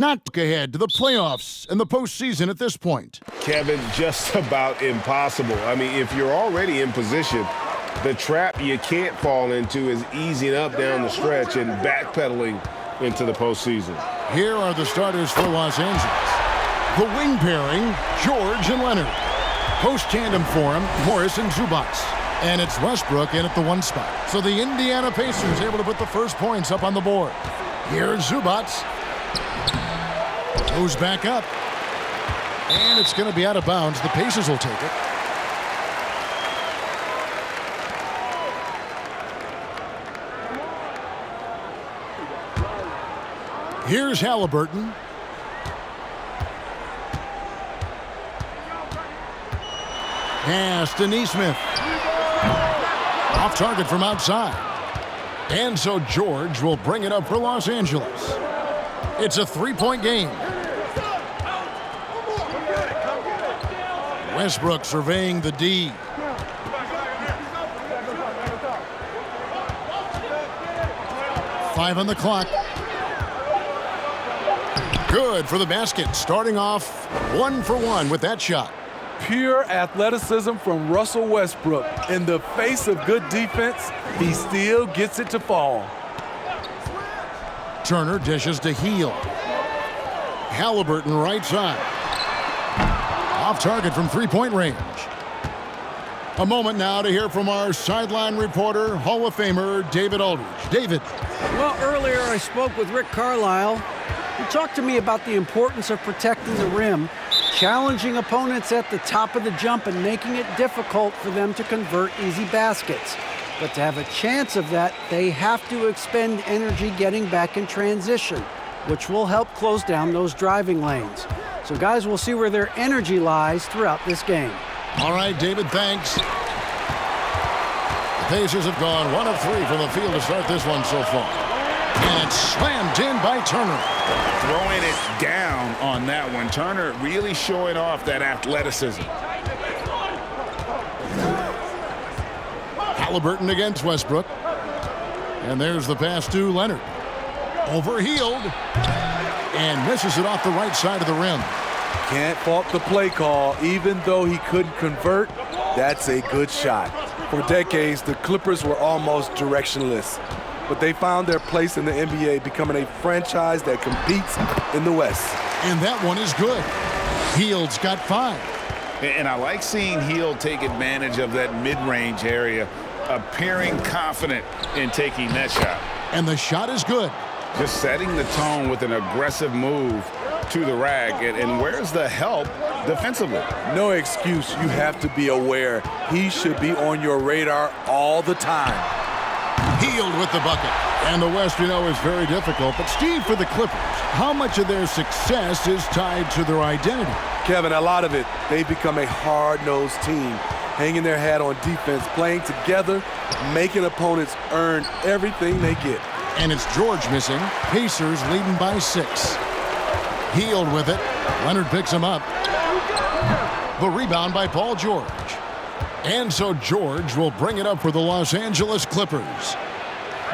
Not look ahead to the playoffs and the postseason at this point. Kevin, just about impossible. I mean, if you're already in position, the trap you can't fall into is easing up down the stretch and backpedaling into the postseason. Here are the starters for Los Angeles. The wing pairing, George and Leonard. Post tandem for him, Morris and Zubac. And it's Westbrook in at the 1 spot. So the Indiana Pacers able to put the first points up on the board. Here's Zubac. Goes back up. And it's going to be out of bounds. The Pacers will take it. Here's Halliburton. Pass to Nesmith. Off target from outside. And so George will bring it up for Los Angeles. It's a 3-point game. Westbrook surveying the D. Five on the clock. Good for the basket. Starting off 1 for 1 with that shot. Pure athleticism from Russell Westbrook. In the face of good defense, he still gets it to fall. Turner dishes to Heel. Halliburton right side. Off target from 3-point range. A moment now to hear from our sideline reporter, Hall of Famer David Aldridge. David. Well, earlier I spoke with Rick Carlisle. He talked to me about the importance of protecting the rim, challenging opponents at the top of the jump and making it difficult for them to convert easy baskets. But to have a chance of that, they have to expend energy getting back in transition, which will help close down those driving lanes. So guys, we'll see where their energy lies throughout this game. All right, David, thanks. The Pacers have gone 1 of 3 from the field to start this one so far. And it's slammed in by Turner. Throwing it down on that one. Turner really showing off that athleticism. Halliburton against Westbrook. And there's the pass to Leonard. Overhealed. And misses it off the right side of the rim. Can't fault the play call. Even though he couldn't convert, that's a good shot. For decades, the Clippers were almost directionless. But they found their place in the NBA, becoming a franchise that competes in the West. And that one is good. Hield's got 5. And I like seeing Hield take advantage of that mid-range area, appearing confident in taking that shot. And the shot is good. Just setting the tone with an aggressive move to the rack. And where's the help defensively? No excuse. You have to be aware. He should be on your radar all the time. Hield with the bucket. And the West, you know, is very difficult. But Steve, for the Clippers, how much of their success is tied to their identity? Kevin, a lot of it. They've become a hard-nosed team, hanging their hat on defense, playing together, making opponents earn everything they get. And it's George missing. Pacers leading by 6. Hield with it. Leonard picks him up. The rebound by Paul George. And so George will bring it up for the Los Angeles Clippers.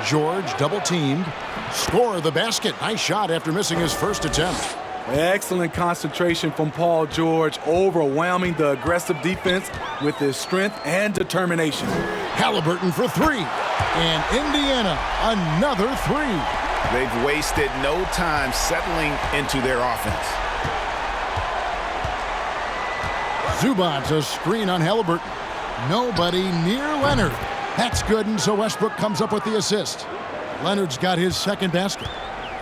George double-teamed. Score the basket. Nice shot after missing his first attempt. Excellent concentration from Paul George, overwhelming the aggressive defense with his strength and determination. Halliburton for 3. And Indiana, another 3. They've wasted no time settling into their offense. Zubac, a screen on Halliburton. Nobody near Leonard. That's good, and so Westbrook comes up with the assist. Leonard's got his second basket.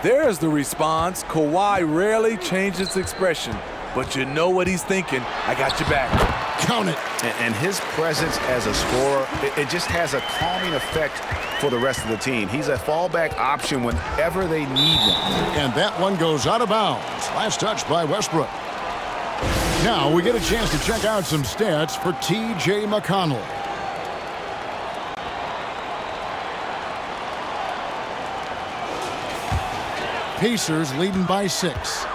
There's the response. Kawhi rarely changes expression, but you know what he's thinking. I got your back. Count it. And his presence as a scorer, it just has a calming effect for the rest of the team. He's a fallback option whenever they need one. And that one goes out of bounds. Last touch by Westbrook. Now we get a chance to check out some stats for T.J. McConnell. Pacers leading by 6.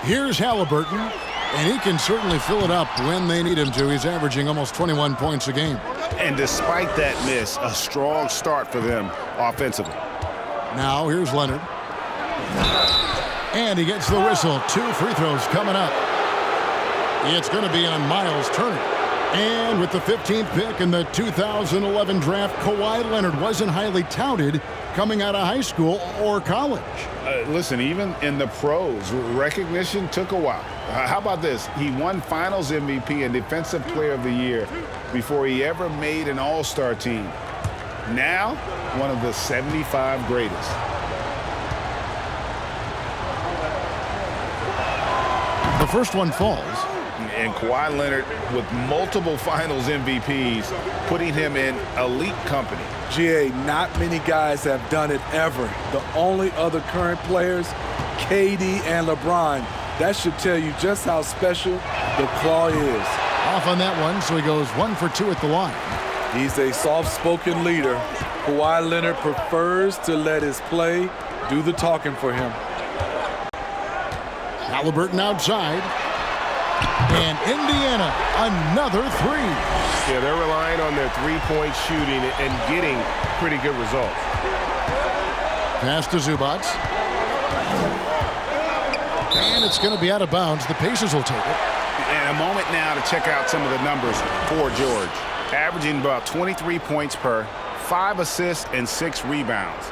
Here's Halliburton, and he can certainly fill it up when they need him to. He's averaging almost 21 points a game. And despite that miss, a strong start for them offensively. Now here's Leonard. And he gets the whistle. 2 free throws coming up. It's going to be on Miles Turner. And with the 15th pick in the 2011 draft, Kawhi Leonard wasn't highly touted coming out of high school or college. Listen, even in the pros, recognition took a while. How about this? He won Finals MVP and Defensive Player of the Year before he ever made an All-Star team. Now, one of the 75 greatest. The first one falls. And Kawhi Leonard with multiple Finals MVPs, putting him in elite company. GA, not many guys have done it ever. The only other current players, KD and LeBron. That should tell you just how special the Claw is. Off on that one, so he goes 1 for 2 at the line. He's a soft-spoken leader. Kawhi Leonard prefers to let his play do the talking for him. Halliburton outside. And Indiana, another 3. Yeah, they're relying on their three-point shooting and getting pretty good results. Pass to Zubac. And it's going to be out of bounds. The Pacers will take it. And a moment now to check out some of the numbers for George. Averaging about 23 points per, 5 assists, and 6 rebounds.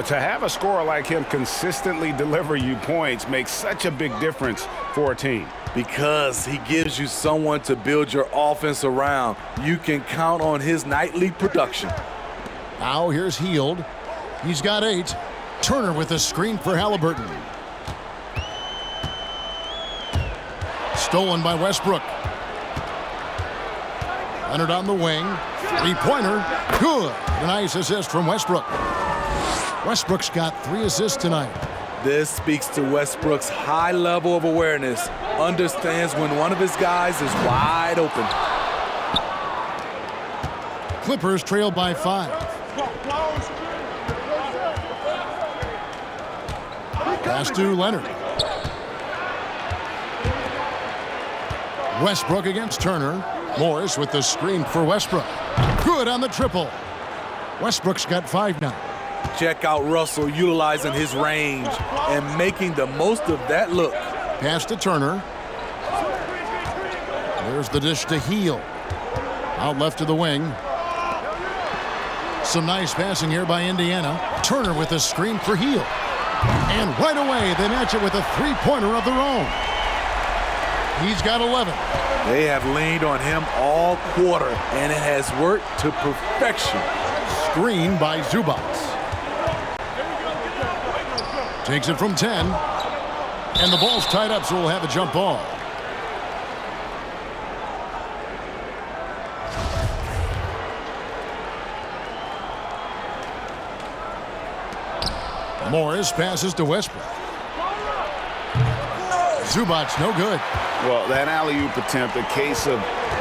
To have a scorer like him consistently deliver you points makes such a big difference for a team. Because he gives you someone to build your offense around. You can count on his nightly production. Now here's Hield. He's got 8. Turner with a screen for Halliburton. Stolen by Westbrook. Leonard on the wing. 3-pointer. Good. A nice assist from Westbrook. Westbrook's got 3 assists tonight. This speaks to Westbrook's high level of awareness. Understands when one of his guys is wide open. Clippers trail by 5. Pass to Leonard. Westbrook against Turner. Morris with the screen for Westbrook. Good on the triple. Westbrook's got 5 now. Check out Russell utilizing his range and making the most of that look. Pass to Turner. There's the dish to Hield. Out left to the wing. Some nice passing here by Indiana. Turner with a screen for Hield. And right away, they match it with a 3-pointer of their own. He's got 11. They have leaned on him all quarter, and it has worked to perfection. Screen by Zubac. Takes it from 10. And the ball's tied up, so we'll have a jump ball. Morris passes to Westbrook. Zubac, no good. Well, that alley-oop attempt, a case of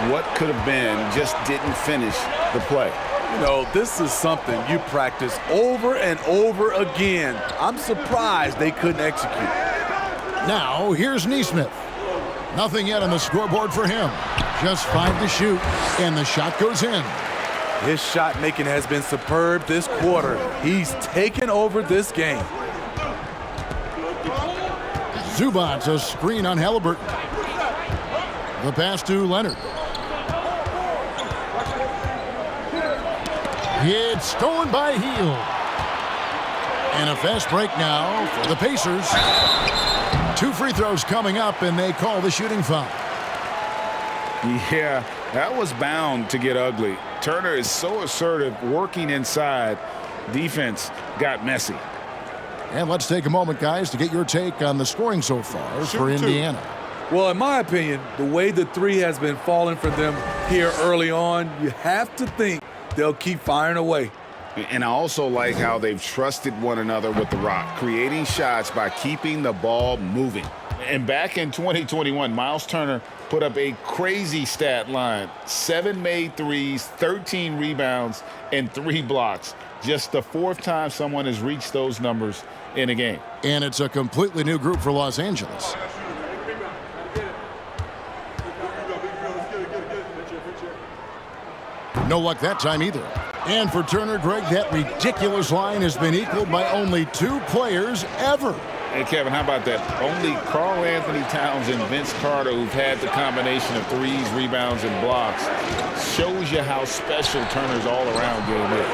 what could have been, just didn't finish the play. You know, this is something you practice over and over again. I'm surprised they couldn't execute. Now, here's Nesmith. Nothing yet on the scoreboard for him. Just 5 to shoot, and the shot goes in. His shot making has been superb this quarter. He's taken over this game. Zubac, a screen on Halliburton. The pass to Leonard. It's stolen by Hield. And a fast break now for the Pacers. 2 free throws coming up, and they call the shooting foul. Yeah, that was bound to get ugly. Turner is so assertive, working inside. Defense got messy. And let's take a moment, guys, to get your take on the scoring so far for Indiana. Well, in my opinion, the way the 3 has been falling for them here early on, you have to think they'll keep firing away. And I also like how they've trusted one another with the rock, creating shots by keeping the ball moving. And back in 2021, Miles Turner put up a crazy stat line. 7 made threes, 13 rebounds, and 3 blocks. Just the 4th time someone has reached those numbers in a game. And it's a completely new group for Los Angeles. No luck that time either. And for Turner, Greg, that ridiculous line has been equaled by only 2 players ever. Hey, Kevin, how about that? Only Karl Anthony Towns and Vince Carter, who've had the combination of threes, rebounds, and blocks, shows you how special Turner's all-around game is.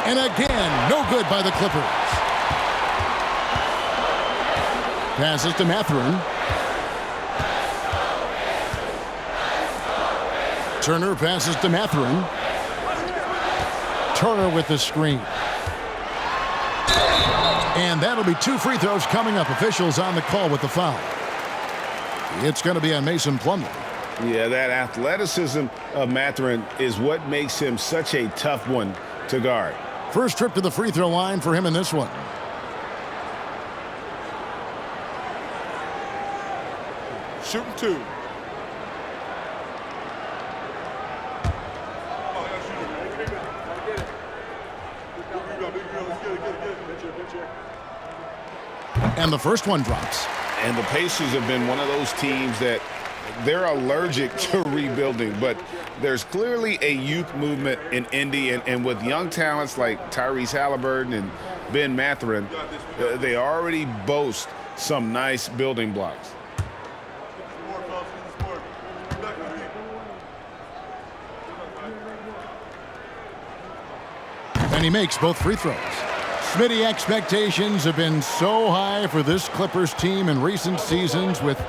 And again, no good by the Clippers. Passes to Mathurin. Turner passes to Mathurin. Turner with the screen. And that'll be 2 free throws coming up. Officials on the call with the foul. It's going to be on Mason Plumlee. Yeah, that athleticism of Mathurin is what makes him such a tough one to guard. First trip to the free throw line for him in this one. Shooting 2. And the first one drops. And the Pacers have been one of those teams that they're allergic to rebuilding, but there's clearly a youth movement in Indy, and with young talents like Tyrese Halliburton and Ben Mathurin, they already boast some nice building blocks. And he makes both free throws. Smitty, expectations have been so high for this Clippers team in recent seasons with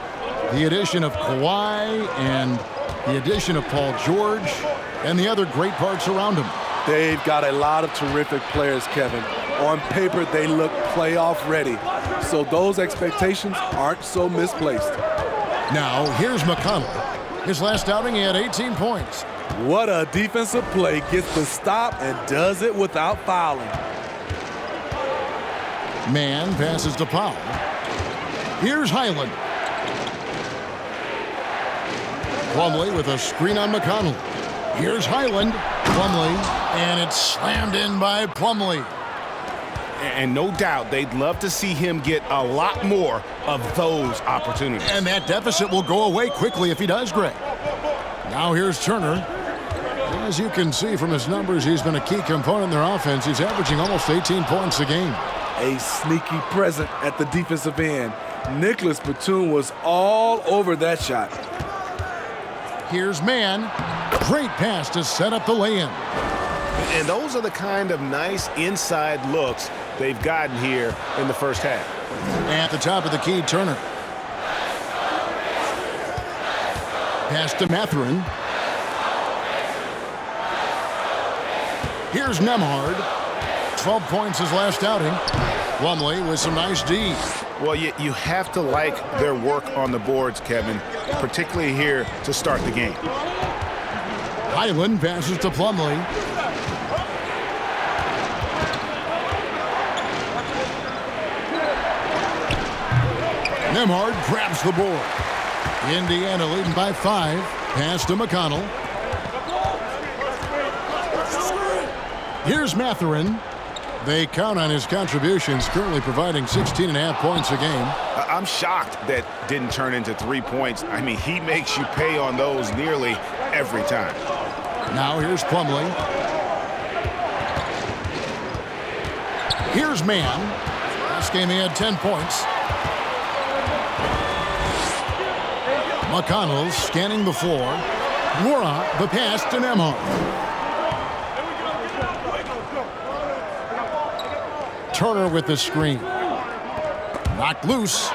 the addition of Kawhi and the addition of Paul George and the other great parts around him. They've got a lot of terrific players, Kevin. On paper, they look playoff ready. So those expectations aren't so misplaced. Now, here's McConnell. His last outing, he had 18 points. What a defensive play. Gets the stop and does it without fouling. Man passes to Powell. Here's Highland. Plumlee with a screen on McConnell. Here's Highland. Plumlee, and it's slammed in by Plumlee. And no doubt they'd love to see him get a lot more of those opportunities. And that deficit will go away quickly if he does, Greg. Now here's Turner. As you can see from his numbers, he's been a key component in their offense. He's averaging almost 18 points a game. A sneaky present at the defensive end. Nicholas Batum was all over that shot. Here's Mann. Great pass to set up the lay-in. And those are the kind of nice inside looks they've gotten here in the first half. At the top of the key, Turner. Pass to Mathurin. Here's Nembhard. 12 points his last outing. Plumlee with some nice D. Well, you have to like their work on the boards, Kevin, particularly here to start the game. Highland passes to Plumlee. Nembhard grabs the board. Indiana leading by 5. Pass to McConnell. Here's Mathurin. They count on his contributions, currently providing 16.5 points a game. I'm shocked that didn't turn into 3 points. I mean, he makes you pay on those nearly every time. Now here's Plumlee. Here's Mann. Last game he had 10 points. McConnell scanning the floor. Laura, the pass to Nembhard. Turner with the screen. Knocked loose.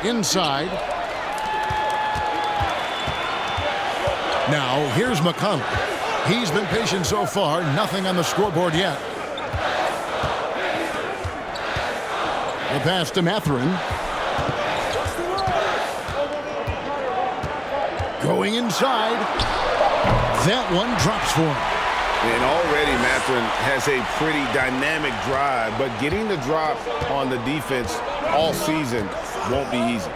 Inside. Now, here's McConnell. He's been patient so far. Nothing on the scoreboard yet. The pass to Mathurin. Going inside. That one drops for him. And already Mathurin has a pretty dynamic drive, but getting the drop on the defense all season won't be easy.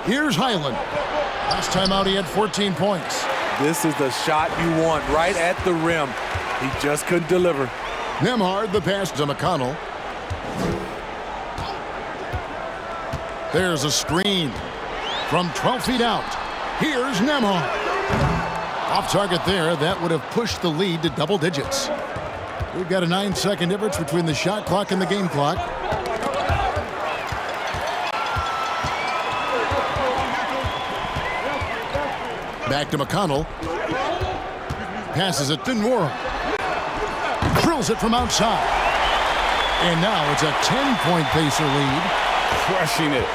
Here's Highland. Last time out he had 14 points. This is the shot you want, right at the rim. He just couldn't deliver. Nembhard, the pass to McConnell. There's a screen from 12 feet out. Here's Nembhard. Off target there. That would have pushed the lead to double digits. We've got a 9-second difference between the shot clock and the game clock. Back to McConnell. Passes it to Nora. Drills it from outside. And now it's a 10-point Pacer lead. Crushing it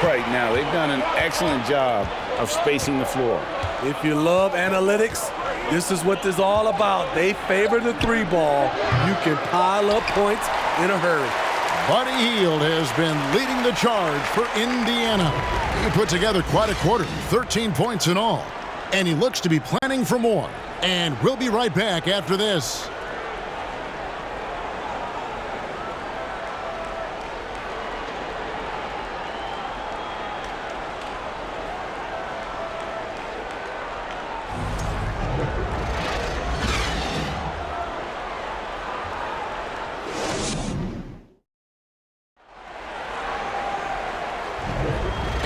right now. They've done an excellent job of spacing the floor. If you love analytics, this is what this is all about. They favor the three ball. You can pile up points in a hurry. Buddy Hield has been leading the charge for Indiana. He put together quite a quarter, 13 points in all. And he looks to be planning for more. And we'll be right back after this.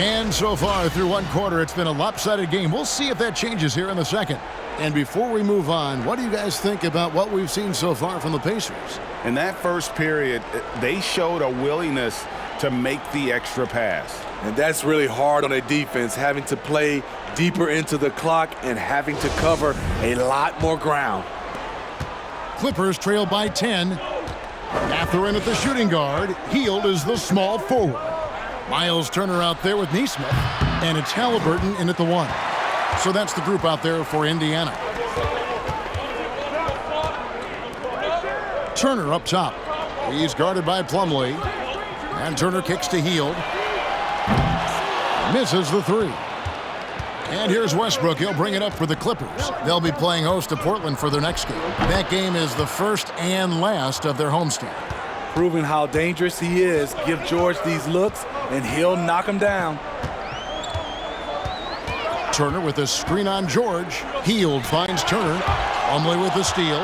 And so far through one quarter, it's been a lopsided game. We'll see if that changes here in the second. And before we move on, what do you guys think about what we've seen so far from the Pacers? In that first period, they showed a willingness to make the extra pass. And that's really hard on a defense, having to play deeper into the clock and having to cover a lot more ground. Clippers trail by 10. Mathurin at the shooting guard. Hield is the small forward. Miles Turner out there with Nesmith. And it's Halliburton in at the 1. So that's the group out there for Indiana. Turner up top. He's guarded by Plumlee. And Turner kicks to Hield. Misses the 3. And here's Westbrook. He'll bring it up for the Clippers. They'll be playing host to Portland for their next game. That game is the first and last of their homestand. Proving how dangerous he is. Give George these looks, and he'll knock him down. Turner with a screen on George. Hield finds Turner. Plumlee with the steal.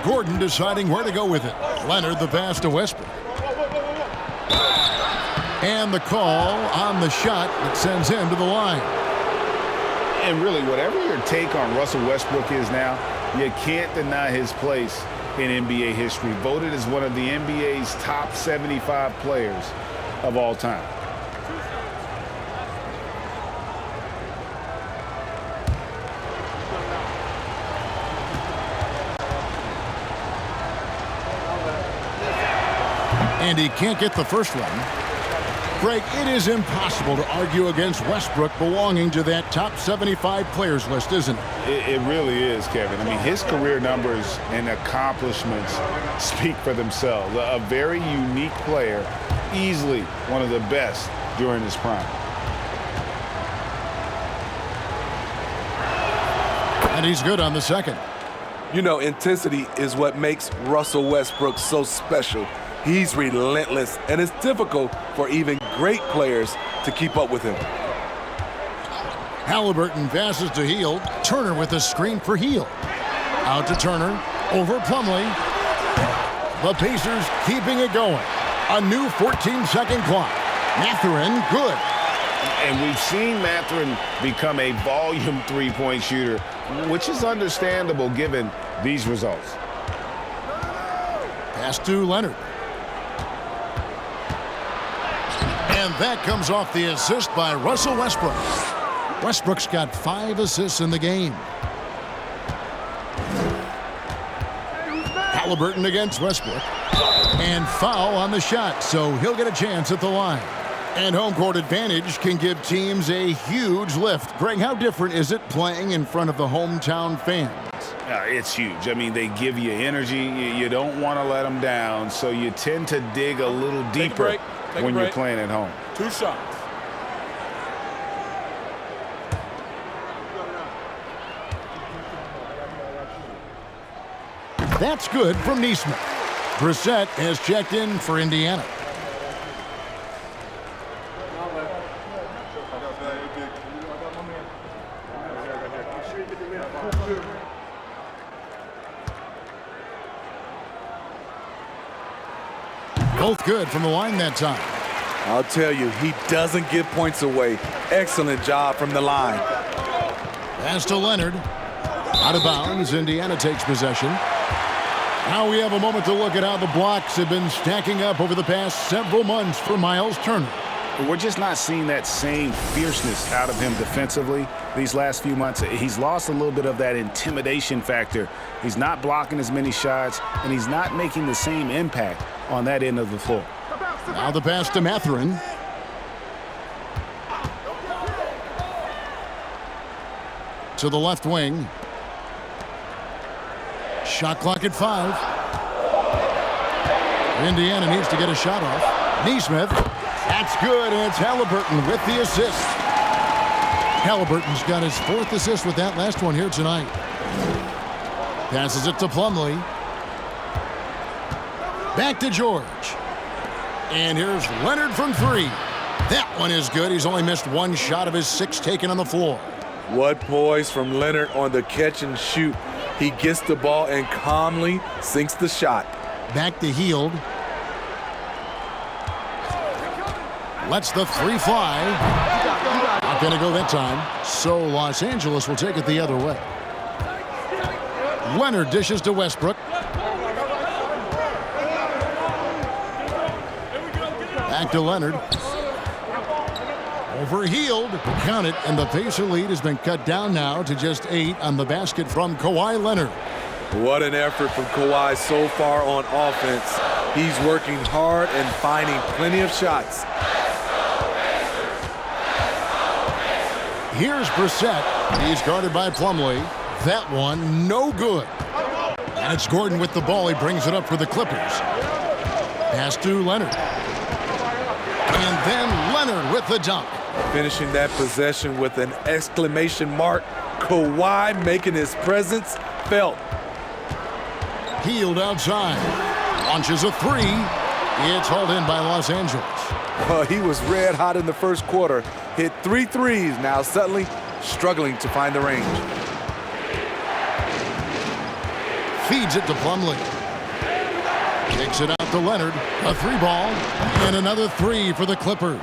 Gordon deciding where to go with it. Leonard the pass to Westbrook. And the call on the shot that sends him to the line. And really, whatever your take on Russell Westbrook is now, you can't deny his place in NBA history. Voted as one of the NBA's top 75 players of all time. And he can't get the first one. Greg, it is impossible to argue against Westbrook belonging to that top 75 players list, isn't it? It really is, Kevin. I mean, his career numbers and accomplishments speak for themselves. A very unique player, easily one of the best during his prime. And he's good on the second. You know, intensity is what makes Russell Westbrook so special. He's relentless, and it's difficult for even great players to keep up with him. Halliburton passes to Hield. Turner with a screen for Hield. Out to Turner. Over Plumlee. The Pacers keeping it going. A new 14-second clock. Mathurin, good. And we've seen Mathurin become a volume three-point shooter, which is understandable given these results. Pass to Leonard. And that comes off the assist by Russell Westbrook. Westbrook's got 5 assists in the game. Halliburton against Westbrook. And foul on the shot, so he'll get a chance at the line. And home court advantage can give teams a huge lift. Greg, how different is it playing in front of the hometown fans? It's huge. I mean, they give you energy. You don't want to let them down, so you tend to dig a little deeper when you're playing at home. 2 shots. That's good from Nesmith. Brissett has checked in for Indiana. Both good from the line that time. I'll tell you, he doesn't give points away. Excellent job from the line. Pass to Leonard. Out of bounds. Indiana takes possession. Now we have a moment to look at how the blocks have been stacking up over the past several months for Myles Turner. We're just not seeing that same fierceness out of him defensively these last few months. He's lost a little bit of that intimidation factor. He's not blocking as many shots, and he's not making the same impact on that end of the floor. Now the pass to Mathurin. To the left wing. Shot clock at 5. Indiana needs to get a shot off. Nesmith. That's good, and it's Halliburton with the assist. Halliburton's got his 4th assist with that last one here tonight. Passes it to Plumlee. Back to George. And here's Leonard from 3. That one is good. He's only missed 1 shot of his 6 taken on the floor. What poise from Leonard on the catch and shoot. He gets the ball and calmly sinks the shot. Back to Hield. Lets the 3 fly. Not going to go that time. So Los Angeles will take it the other way. Leonard dishes to Westbrook. Back to Leonard. Over Hield. Count it, and the Pacer lead has been cut down now to just 8 on the basket from Kawhi Leonard. What an effort from Kawhi so far on offense. He's working hard and finding plenty of shots. Here's Brissett. He's guarded by Plumlee. That one, no good. And it's Gordon with the ball. He brings it up for the Clippers. Pass to Leonard. And then Leonard with the dunk. Finishing that possession with an exclamation mark. Kawhi making his presence felt. Hield outside. Launches a 3. It's hauled in by Los Angeles. Well, he was red hot in the first quarter. Hit 3 threes. Now suddenly struggling to find the range. Feeds it to Plumlee. Kicks it out to Leonard. A 3-ball. And another 3 for the Clippers.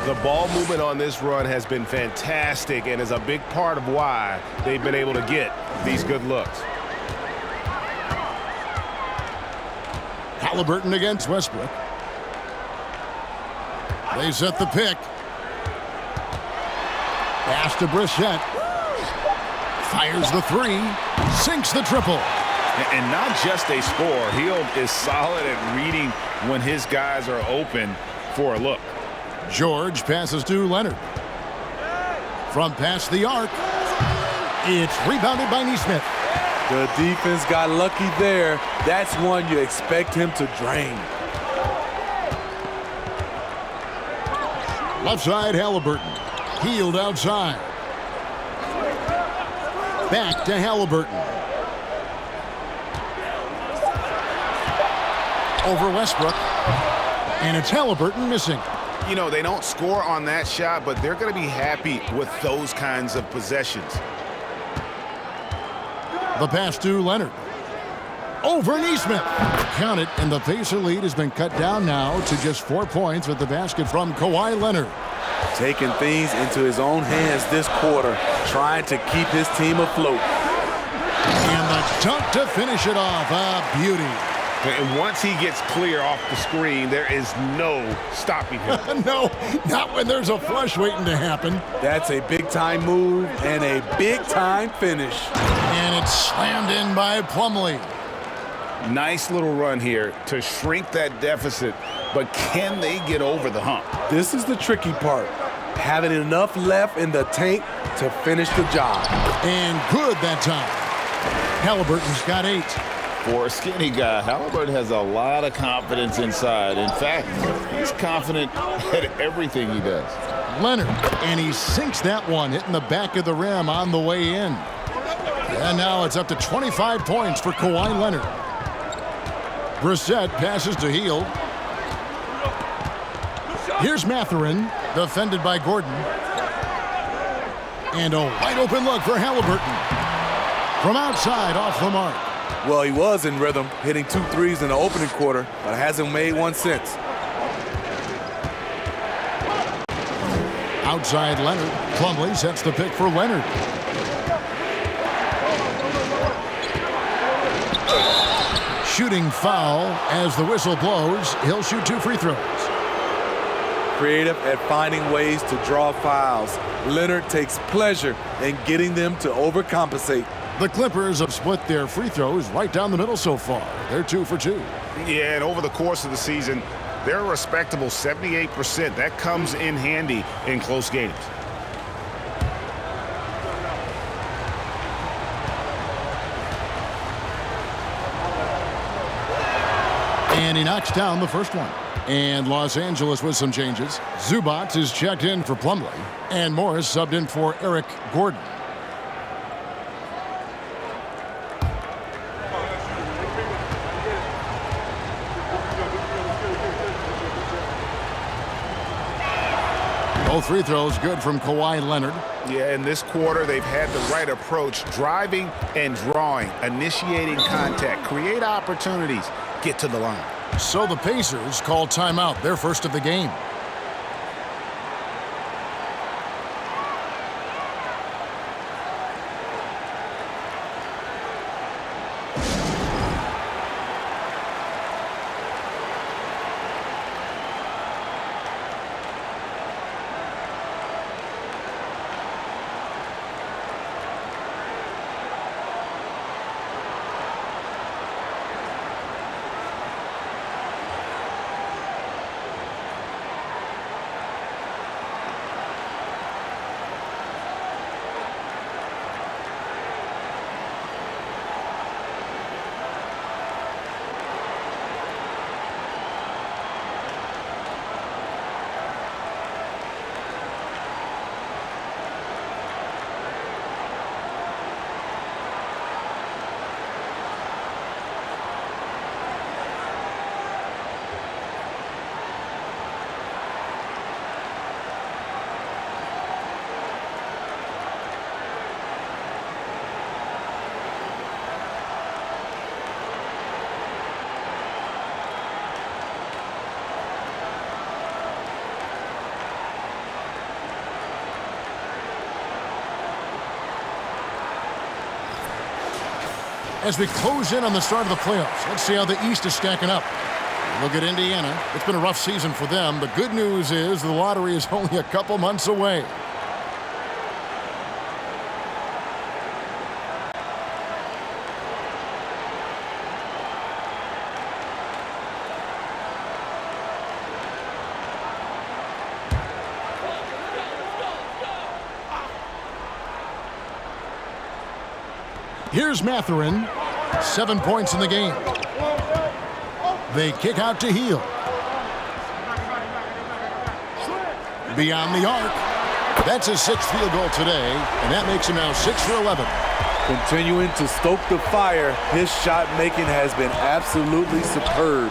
The ball movement on this run has been fantastic and is a big part of why they've been able to get these good looks. Halliburton against Westbrook. They set the pick. Pass to Brissett. Fires the 3. Sinks the triple. And not just a score. Hield is solid at reading when his guys are open for a look. George passes to Leonard. From past the arc. It's rebounded by Nesmith. The defense got lucky there. That's one you expect him to drain. Left side, Halliburton. Hield outside. Back to Halliburton. Over Westbrook. And it's Halliburton missing. You know, they don't score on that shot, but they're going to be happy with those kinds of possessions. The pass to Leonard. Over Nesmith. Count it, and the Pacer lead has been cut down now to just 4 points with the basket from Kawhi Leonard. Taking things into his own hands this quarter, trying to keep his team afloat. And the dunk to finish it off. A beauty. And once he gets clear off the screen, there is no stopping him. No, not when there's a flush waiting to happen. That's a big-time move and a big-time finish. And it's slammed in by Plumlee. Nice little run here to shrink that deficit, but can they get over the hump? This is the tricky part. Having enough left in the tank to finish the job. And good that time. Halliburton's got 8. For a skinny guy, Halliburton has a lot of confidence inside. In fact, he's confident at everything he does. Leonard, and he sinks that one, hitting the back of the rim on the way in. And now it's up to 25 points for Kawhi Leonard. Brissett passes to Hield. Here's Mathurin, defended by Gordon. And a wide open look for Halliburton. From outside, off the mark. Well, he was in rhythm, hitting 2 threes in the opening quarter, but hasn't made one since. Outside Leonard. Plumlee sets the pick for Leonard. Shooting foul as the whistle blows. He'll shoot 2 free throws. Creative at finding ways to draw fouls. Leonard takes pleasure in getting them to overcompensate. The Clippers have split their free throws right down the middle so far. They're 2 for 2. Yeah, and over the course of the season, they're a respectable 78%. That comes in handy in close games. And he knocks down the first one. And Los Angeles with some changes. Zubac is checked in for Plumlee. And Morris subbed in for Eric Gordon. Both free throws good from Kawhi Leonard. Yeah, in this quarter, they've had the right approach, driving and drawing, initiating contact, create opportunities, get to the line. So the Pacers call timeout, their first of the game. As we close in on the start of the playoffs, let's see how the East is stacking up. Look at Indiana. It's been a rough season for them. The good news is the lottery is only a couple months away. Here's Mathurin, 7 points in the game. They kick out to Hield. Beyond the arc. That's his 6th field goal today, and that makes him now 6 for 11. Continuing to stoke the fire, his shot making has been absolutely superb.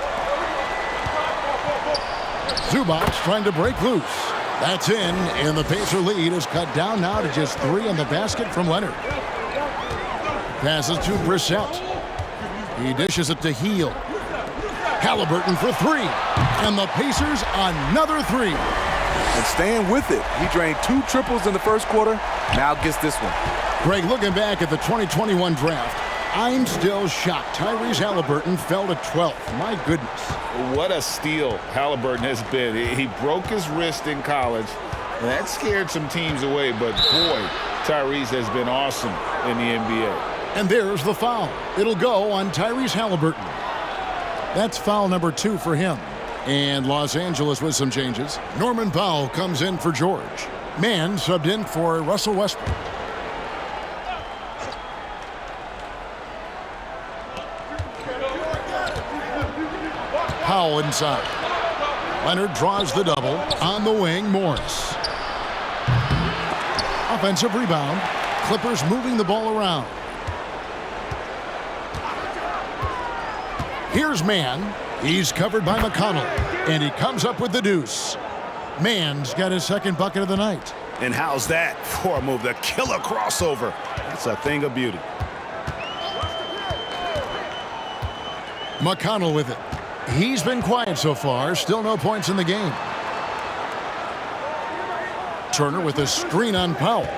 Zubac trying to break loose. That's in, and the Pacer lead is cut down now to just 3 in the basket from Leonard. Passes to Brissett. He dishes it to Hield. Halliburton for 3. And the Pacers another 3. And staying with it. He drained 2 triples in the first quarter. Now gets this one. Greg, looking back at the 2021 draft, I'm still shocked. Tyrese Halliburton fell to 12th. My goodness. What a steal Halliburton has been. He broke his wrist in college, and that scared some teams away. But, boy, Tyrese has been awesome in the NBA. And there's the foul. It'll go on Tyrese Halliburton. That's foul number 2 for him. And Los Angeles with some changes. Norman Powell comes in for George. Mann subbed in for Russell Westbrook. Powell inside. Leonard draws the double. On the wing, Morris. Offensive rebound. Clippers moving the ball around. Here's Mann. He's covered by McConnell. And he comes up with the deuce. Mann's got his 2nd bucket of the night. And how's that for a move? The killer crossover. That's a thing of beauty. McConnell with it. He's been quiet so far. Still no points in the game. Turner with a screen on Powell.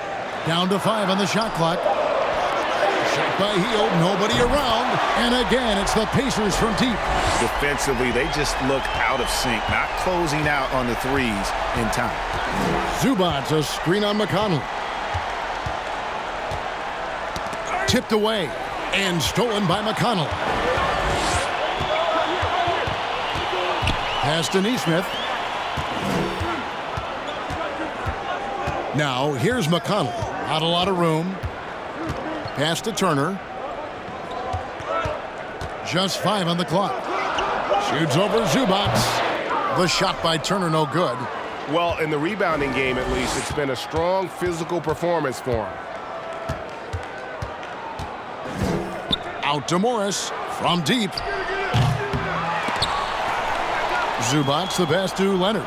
Down to 5 on the shot clock. Shot by Hield, nobody around. And again, it's the Pacers from deep. Defensively, they just look out of sync, not closing out on the threes in time. Zubac, a screen on McConnell. Tipped away and stolen by McConnell. Pass to Nesmith. Now, here's McConnell. Not a lot of room. Pass to Turner. Just 5 on the clock. Shoots over Zubac. The shot by Turner, no good. Well, in the rebounding game, at least, it's been a strong physical performance for him. Out to Morris from deep. Zubac, the pass to Leonard.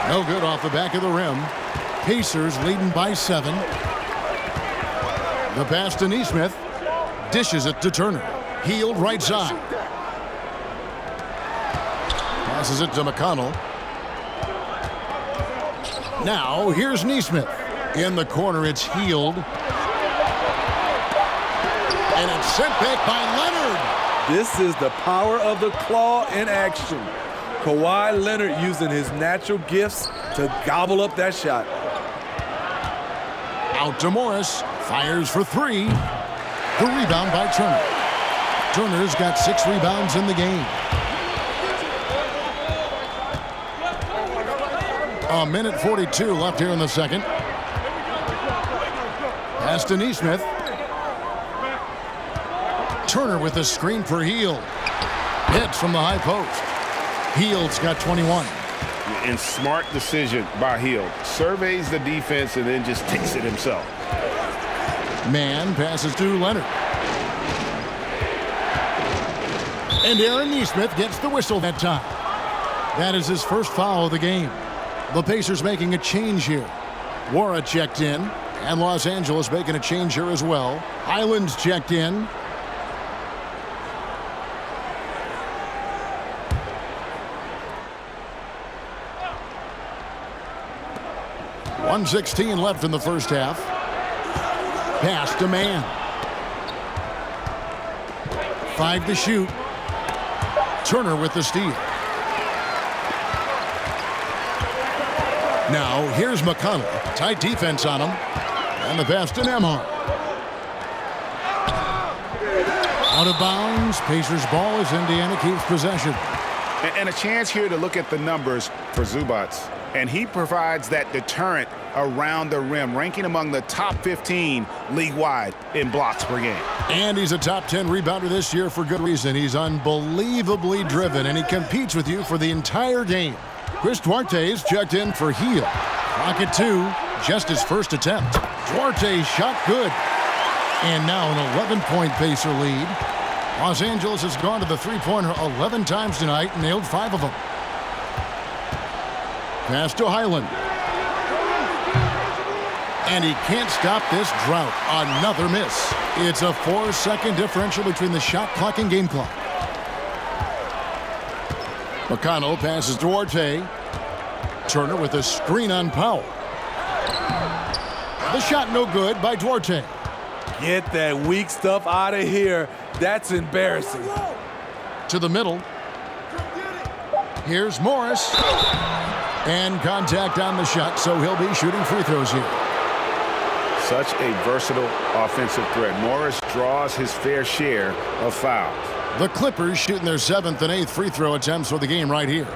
No good off the back of the rim. Pacers leading by 7. The pass to Nesmith. Dishes it to Turner. Hield right side. Passes it to McConnell. Now here's Nesmith. In the corner, it's Hield. And it's sent back by Leonard. This is the power of the claw in action. Kawhi Leonard using his natural gifts to gobble up that shot. Out to Morris. Fires for 3. The rebound by Turner. Turner's got 6 rebounds in the game. A minute 42 left here in the second. Pass to Nesmith. Turner with a screen for Hield. Hits from the high post. Hield's got 21. And smart decision by Hield. Surveys the defense and then just takes it himself. Man passes to Leonard. And Aaron Nesmith gets the whistle that time. That is his first foul of the game. The Pacers making a change here. Wara checked in, and Los Angeles making a change here as well. Highlands checked in. .116 left in the first half. Pass to Man. 5 to shoot. Turner with the steal. Now, here's McConnell. Tight defense on him. And the pass to Nembhard. Out of bounds. Pacers ball as Indiana keeps possession. And a chance here to look at the numbers for Zubac. And he provides that deterrent around the rim, ranking among the top 15 league-wide in blocks per game. And he's a top 10 rebounder this year for good reason. He's unbelievably driven, and he competes with you for the entire game. Chris Duarte's checked in for Hield. Clock at 2, just his first attempt. Duarte's shot good. And now an 11-point Pacer lead. Los Angeles has gone to the three-pointer 11 times tonight and nailed 5 of them. Pass to Highland. And he can't stop this drought. Another miss. It's a 4-second differential between the shot clock and game clock. McConnell passes to Duarte. Turner with a screen on Powell. The shot no good by Duarte. Get that weak stuff out of here. That's embarrassing. To the middle. Here's Morris. And contact on the shot, so he'll be shooting free throws here. Such a versatile offensive threat. Morris draws his fair share of fouls. The Clippers shooting their 7th and 8th free throw attempts for the game right here.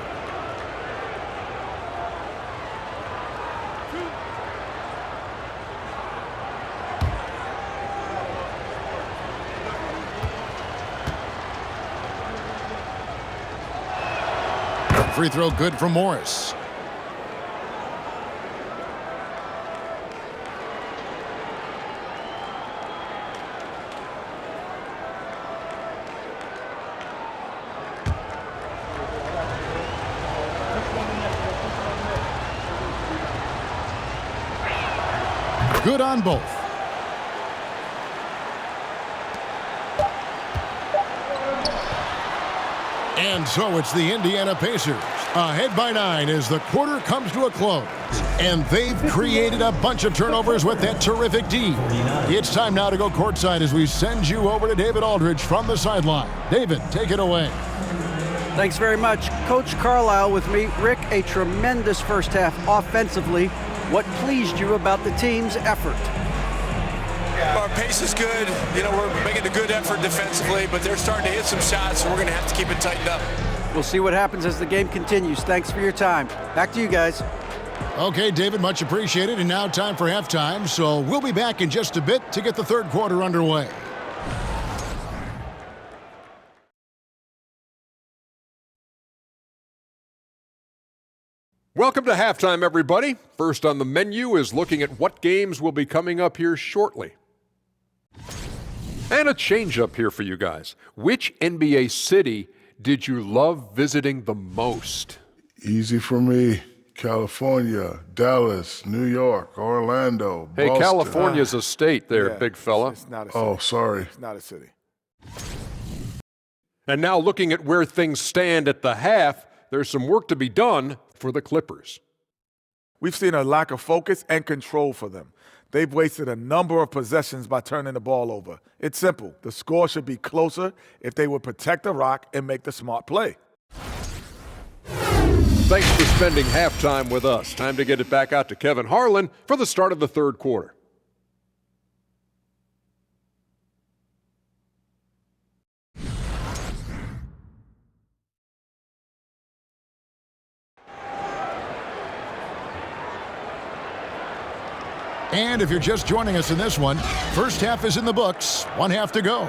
Free throw good for Morris. Good on both. And so it's the Indiana Pacers, ahead by 9 as the quarter comes to a close. And they've created a bunch of turnovers with that terrific D. It's time now to go courtside as we send you over to David Aldridge from the sideline. David, take it away. Thanks very much. Coach Carlisle with me. Rick, a tremendous first half offensively. What pleased you about the team's effort? Our pace is good. You know, we're making a good effort defensively, but they're starting to hit some shots, so we're going to have to keep it tightened up. We'll see what happens as the game continues. Thanks for your time. Back to you guys. Okay, David, much appreciated. And now time for halftime, so we'll be back in just a bit to get the third quarter underway. Welcome to halftime, everybody. First on the menu is looking at what games will be coming up here shortly. And a change up here for you guys. Which NBA city did you love visiting the most? Easy for me. California, Dallas, New York, Orlando, Hey, Boston. California's a state there, Yeah, big fella. It's not a city. Oh, sorry. It's not a city. And now looking at where things stand at the half, there's some work to be done for the Clippers. We've seen a lack of focus and control for them. They've wasted a number of possessions by turning the ball over. It's simple. The score should be closer if they would protect the rock and make the smart play. Thanks for spending halftime with us. Time to get it back out to Kevin Harlan for the start of the third quarter. And if you're just joining us in this one, first half is in the books, one half to go.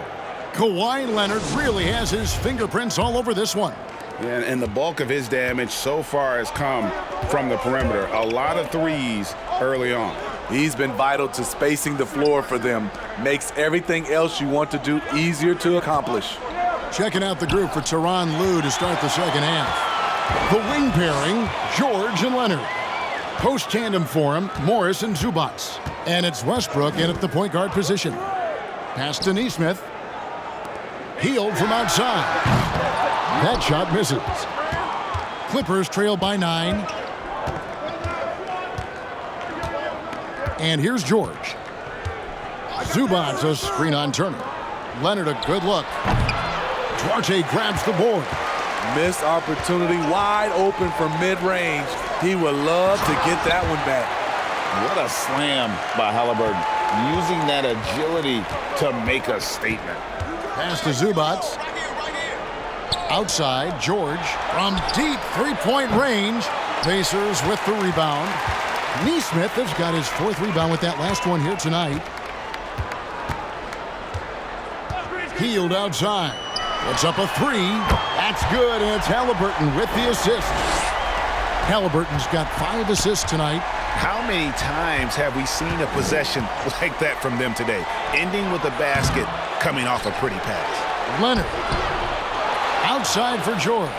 Kawhi Leonard really has his fingerprints all over this one. Yeah, and the bulk of his damage so far has come from the perimeter. A lot of threes early on. He's been vital to spacing the floor for them. Makes everything else you want to do easier to accomplish. Checking out the group for Tyronn Lue to start the second half. The wing pairing, George and Leonard. Post tandem for him, Morris and Zubats. And it's Westbrook in at the point guard position. Pass to Nesmith. Healed from outside. That shot misses. Clippers trail by 9. And here's George. Zubats a screen on Turner. Leonard a good look. Duarte grabs the board. Missed opportunity, wide open from mid-range. He would love to get that one back. What a slam by Halliburton. Using that agility to make a statement. Pass to Zubats. Outside, George from deep three-point range. Pacers with the rebound. Nesmith has got his 4th rebound with that last one here tonight. Healed outside. Puts up a 3. That's good, and it's Halliburton with the assist. Halliburton's got 5 assists tonight. How many times have we seen a possession like that from them today? Ending with a basket, coming off a pretty pass. Leonard. Outside for George.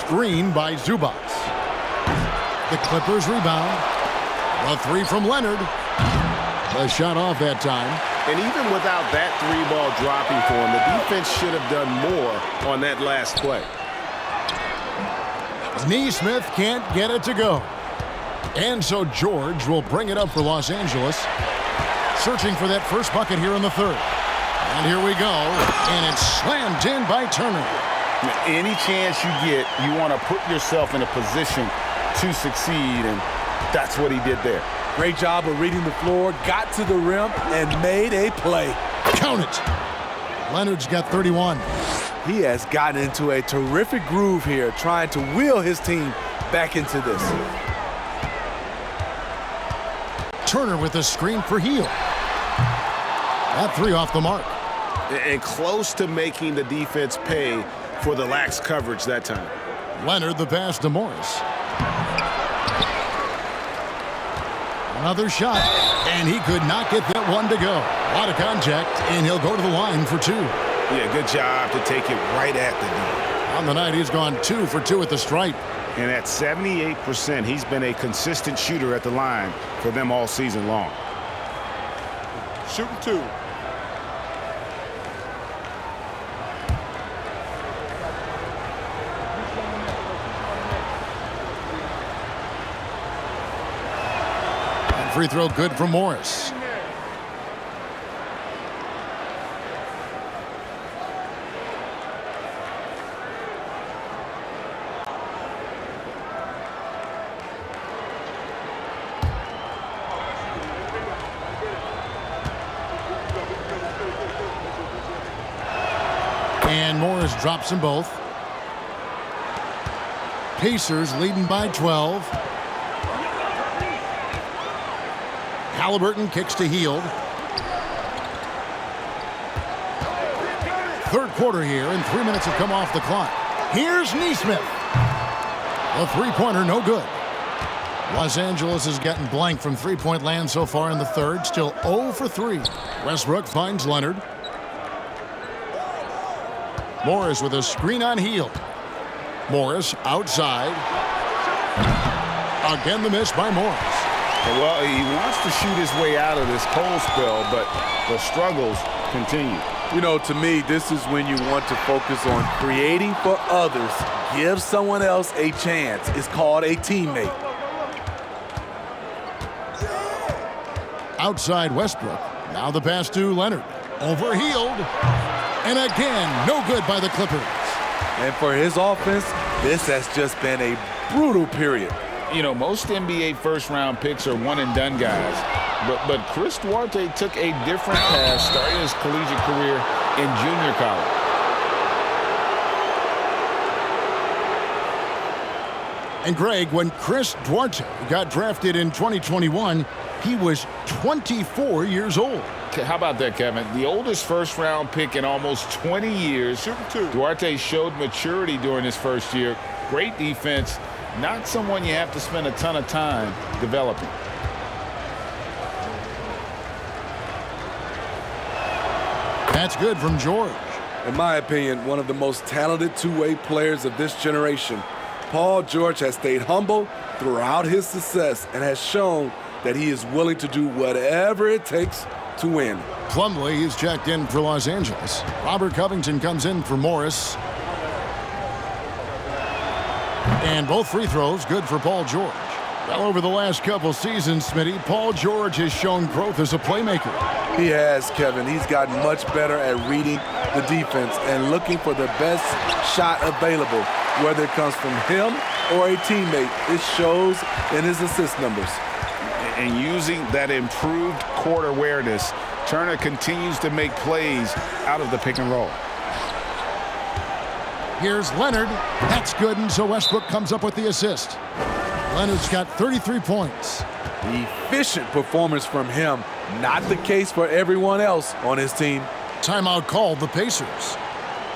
Screen by Zubats. The Clippers rebound. The 3 from Leonard. The shot off that time. And even without that 3-ball dropping for him, the defense should have done more on that last play. Nesmith can't get it to go. And so George will bring it up for Los Angeles. Searching for that first bucket here in the third. And here we go. And it's slammed in by Turner. Any chance you get, you want to put yourself in a position to succeed, and that's what he did there. Great job of reading the floor, got to the rim, and made a play. Count it. Leonard's got 31. He has gotten into a terrific groove here, trying to wheel his team back into this. Turner with a screen for Hield. That 3 off the mark. And close to making the defense pay for the lax coverage that time. Leonard the pass to Morris. Another shot, and he could not get that one to go. A lot of contact, and he'll go to the line for 2. Yeah, good job to take it right at the knee. On the night, he's gone 2 for 2 at the stripe. And at 78%, he's been a consistent shooter at the line for them all season long. Shooting 2. Free throw good for Morris. And Morris drops them both. Pacers leading by 12. Halliburton kicks to Hield. Third quarter here, and 3 minutes have come off the clock. Here's Nesmith. A three-pointer, no good. Los Angeles has gotten blank from three-point land so far in the third. Still 0 for 3. Westbrook finds Leonard. Morris with a screen on Hield. Morris outside. Again, the miss by Morris. Well, he wants to shoot his way out of this cold spell, but the struggles continue. You know, to me, this is when you want to focus on creating for others. Give someone else a chance. It's called a teammate. Outside Westbrook. Now the pass to Leonard. Over Hield. And again, no good by the Clippers. And for his offense, this has just been a brutal period. You know, most NBA first-round picks are one-and-done guys. But Chris Duarte took a different path starting his collegiate career in junior college. And Greg, when Chris Duarte got drafted in 2021, he was 24 years old. How about that, Kevin? The oldest first-round pick in almost 20 years. Duarte showed maturity during his first year. Great defense. Not someone you have to spend a ton of time developing. That's good from George. In my opinion, one of the most talented two-way players of this generation. Paul George has stayed humble throughout his success and has shown that he is willing to do whatever it takes to win. Plumlee is checked in for Los Angeles. Robert Covington comes in for Morris. And both free throws good for Paul George. Well, over the last couple seasons, Smitty, Paul George has shown growth as a playmaker. He has, Kevin. He's gotten much better at reading the defense and looking for the best shot available, whether it comes from him or a teammate. It shows in his assist numbers. And using that improved court awareness, Turner continues to make plays out of the pick and roll. Here's Leonard. That's good, and so Westbrook comes up with the assist. Leonard's got 33 points. Efficient performance from him. Not the case for everyone else on his team. Timeout called the Pacers.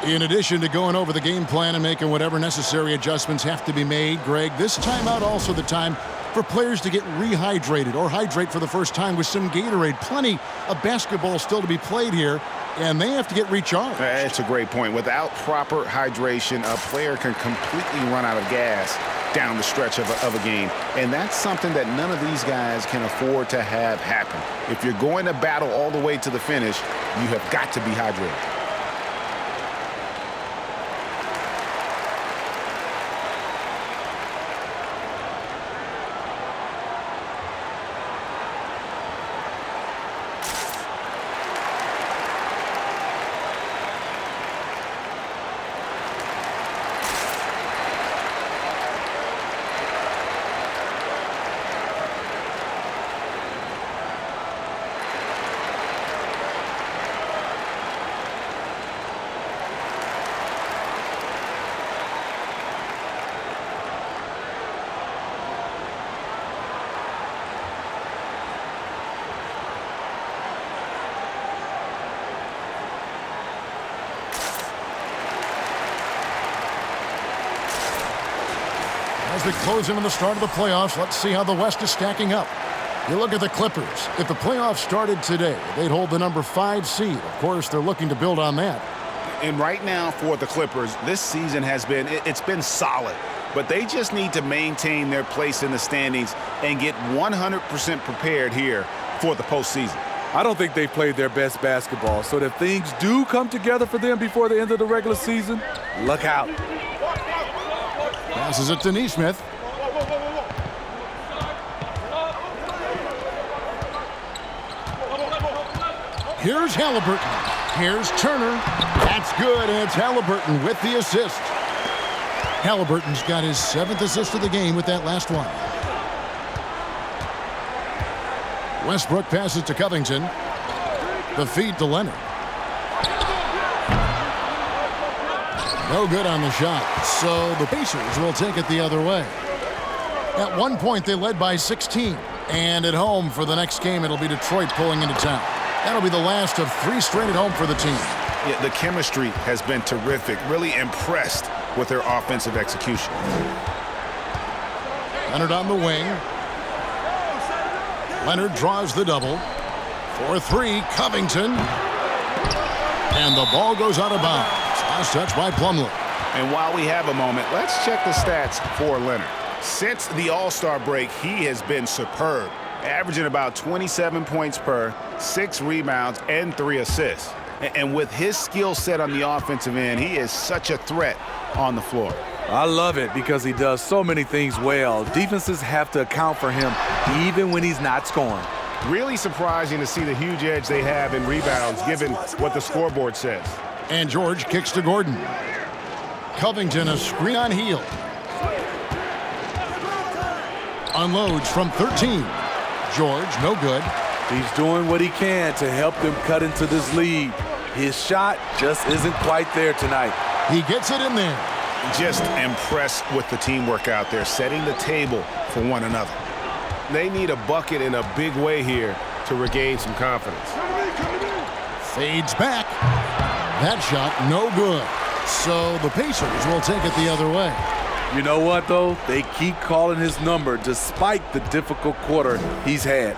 In addition to going over the game plan and making whatever necessary adjustments have to be made, Greg, this timeout also the time for players to get rehydrated or hydrate for the first time with some Gatorade. Plenty of basketball still to be played here, and they have to get recharged. That's a great point. Without proper hydration, a player can completely run out of gas down the stretch of a game. And that's something that none of these guys can afford to have happen. If you're going to battle all the way to the finish, you have got to be hydrated. As we close in on the start of the playoffs, let's see how the West is stacking up. You look at the Clippers. If the playoffs started today, they'd hold the number 5 seed. Of course, they're looking to build on that. And right now for the Clippers, this season has been, it's been solid. But they just need to maintain their place in the standings and get 100% prepared here for the postseason. I don't think they've played their best basketball, so if things do come together for them before the end of the regular season, look out. Passes it to Nesmith. Here's Halliburton. Here's Turner. That's good, and it's Halliburton with the assist. Halliburton's got his 7th assist of the game with that last one. Westbrook passes to Covington. The feed to Leonard. No good on the shot, so the Pacers will take it the other way. At one point, they led by 16. And at home for the next game, it'll be Detroit pulling into town. That'll be the last of 3 straight at home for the team. Yeah, the chemistry has been terrific. Really impressed with their offensive execution. Leonard on the wing. Leonard draws the double. For 3, Covington. And the ball goes out of bounds. Last touch by Plumlee. And while we have a moment, let's check the stats for Leonard. Since the All-Star break, he has been superb, averaging about 27 points per, 6 rebounds, and 3 assists. And with his skill set on the offensive end, he is such a threat on the floor. I love it because he does so many things well. Defenses have to account for him even when he's not scoring. Really surprising to see the huge edge they have in rebounds given what the scoreboard says. And George kicks to Gordon. Covington a screen on Hield. Unloads from 13. George, no good. He's doing what he can to help them cut into this lead. His shot just isn't quite there tonight. He gets it in there. Just impressed with the teamwork out there, setting the table for one another. They need a bucket in a big way here to regain some confidence. Fades back. That shot, no good. So the Pacers will take it the other way. You know what, though? They keep calling his number despite the difficult quarter he's had.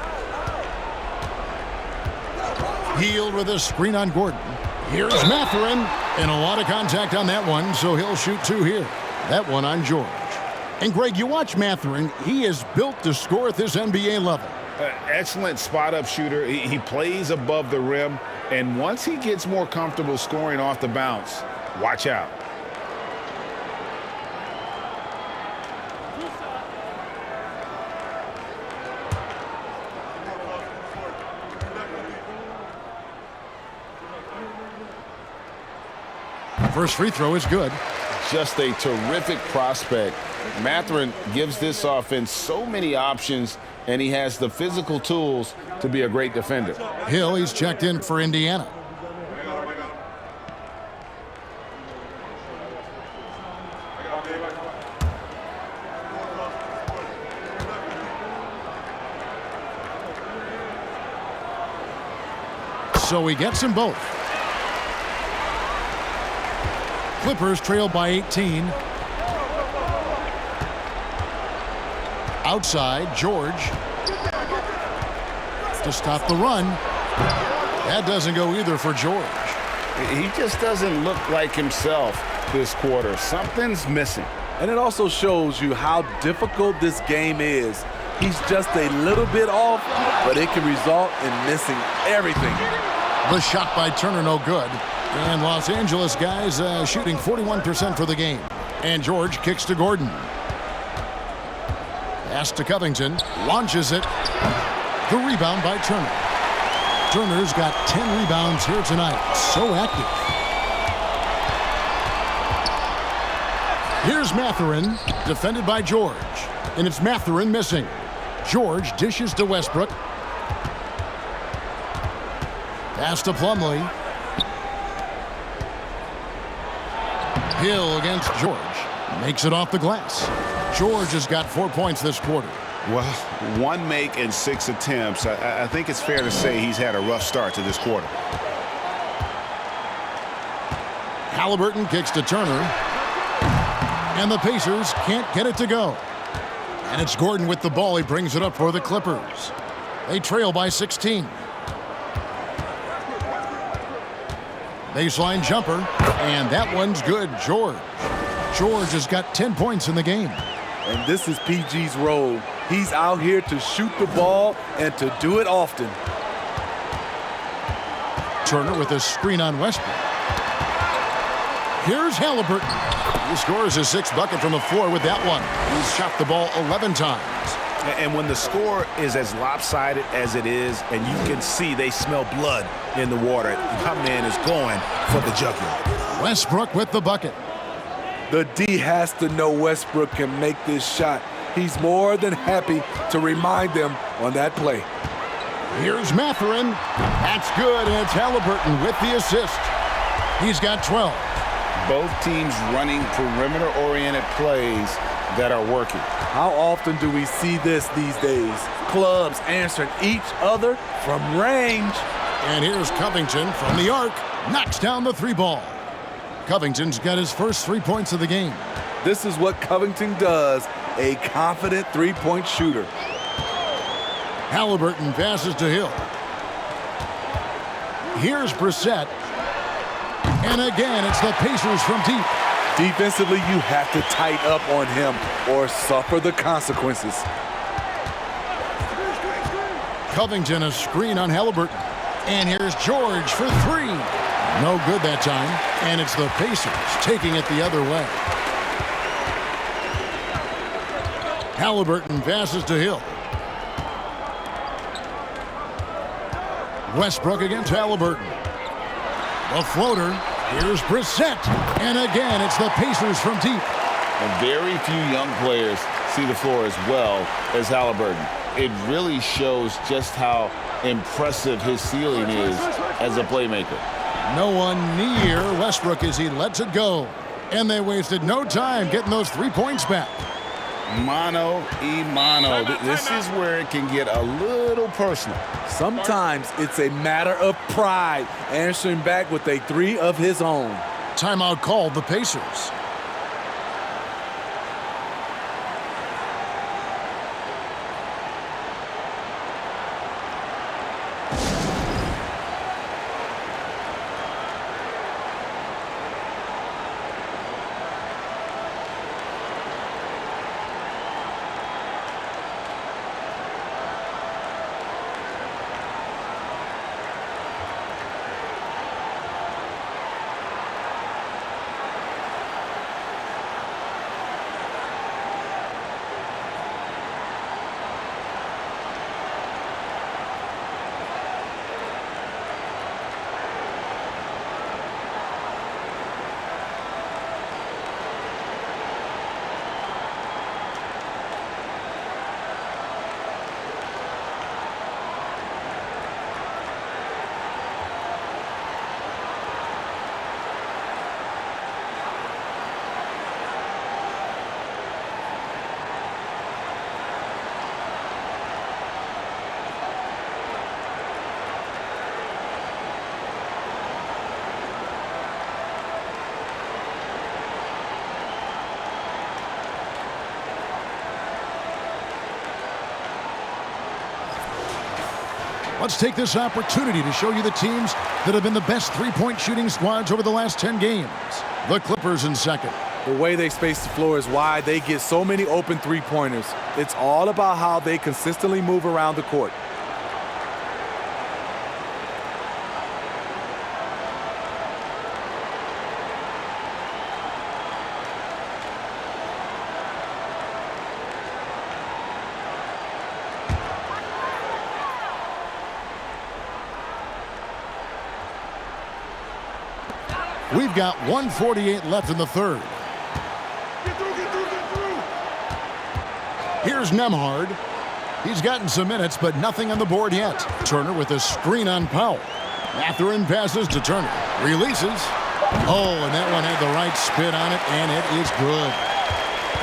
Hield with a screen on Gordon. Here's Mathurin. And a lot of contact on that one, so he'll shoot 2 here. That one on George. And, Greg, you watch Mathurin. He is built to score at this NBA level. Excellent spot-up shooter. He plays above the rim. And once he gets more comfortable scoring off the bounce, watch out. First free throw is good. Just a terrific prospect. Mathurin gives this offense so many options, and he has the physical tools to be a great defender. Hill, he's checked in for Indiana. So he gets them both. Clippers trail by 18. Outside, George to stop the run. That doesn't go either for George. He just doesn't look like himself this quarter. Something's missing. And it also shows you how difficult this game is. He's just a little bit off, but it can result in missing everything. The shot by Turner, no good. And Los Angeles guys shooting 41% for the game. And George kicks to Gordon. Pass to Covington. Launches it. The rebound by Turner. Turner's got 10 rebounds here tonight. So active. Here's Mathurin, defended by George. And it's Mathurin missing. George dishes to Westbrook. Pass to Plumlee. Hill against George. Makes it off the glass. George has got 4 points this quarter. Well, 1 make and 6 attempts. I think it's fair to say he's had a rough start to this quarter. Halliburton kicks to Turner. And the Pacers can't get it to go. And it's Gordon with the ball. He brings it up for the Clippers. They trail by 16. Baseline jumper, and that one's good. George has got 10 points in the game. And this is PG's role. He's out here to shoot the ball and to do it often. Turner with a screen on Westbrook. Here's Halliburton. He scores his 6th bucket from the floor with that one. He's shot the ball 11 times. And when the score is as lopsided as it is, and you can see they smell blood in the water, my man is going for the jugular. Westbrook with the bucket. The D has to know Westbrook can make this shot. He's more than happy to remind them on that play. Here's Mathurin. That's good, and it's Halliburton with the assist. He's got 12. Both teams running perimeter-oriented plays that are working. How often do we see this these days? Clubs answering each other from range. And here's Covington from the arc. Knocks down the three ball. Covington's got his first 3 points of the game. This is what Covington does, a confident three-point shooter. Halliburton passes to Hill. Here's Brissett. And again, it's the Pacers from deep. Defensively, you have to tighten up on him or suffer the consequences. Covington a screen on Halliburton. And here's George for three. No good that time. And it's the Pacers taking it the other way. Halliburton passes to Hill. Westbrook against Halliburton. The floater. Here's Brissett. And again, it's the Pacers from deep. And very few young players see the floor as well as Halliburton. It really shows just how impressive his ceiling is as a playmaker. No one near Westbrook as he lets it go. And they wasted no time getting those 3 points back. Mano y mano. This is where it can get a little personal. Sometimes it's a matter of pride, answering back with a three of his own. Timeout called the Pacers. Let's take this opportunity to show you the teams that have been the best three-point shooting squads over the last 10 games. The Clippers in second. The way they space the floor is why they get so many open three-pointers. It's all about how they consistently move around the court. We've got 1:48 left in the third. Here's Nembhard. He's gotten some minutes, but nothing on the board yet. Turner with a screen on Powell. Mathurin passes to Turner. Releases. Oh, and that one had the right spin on it, and it is good.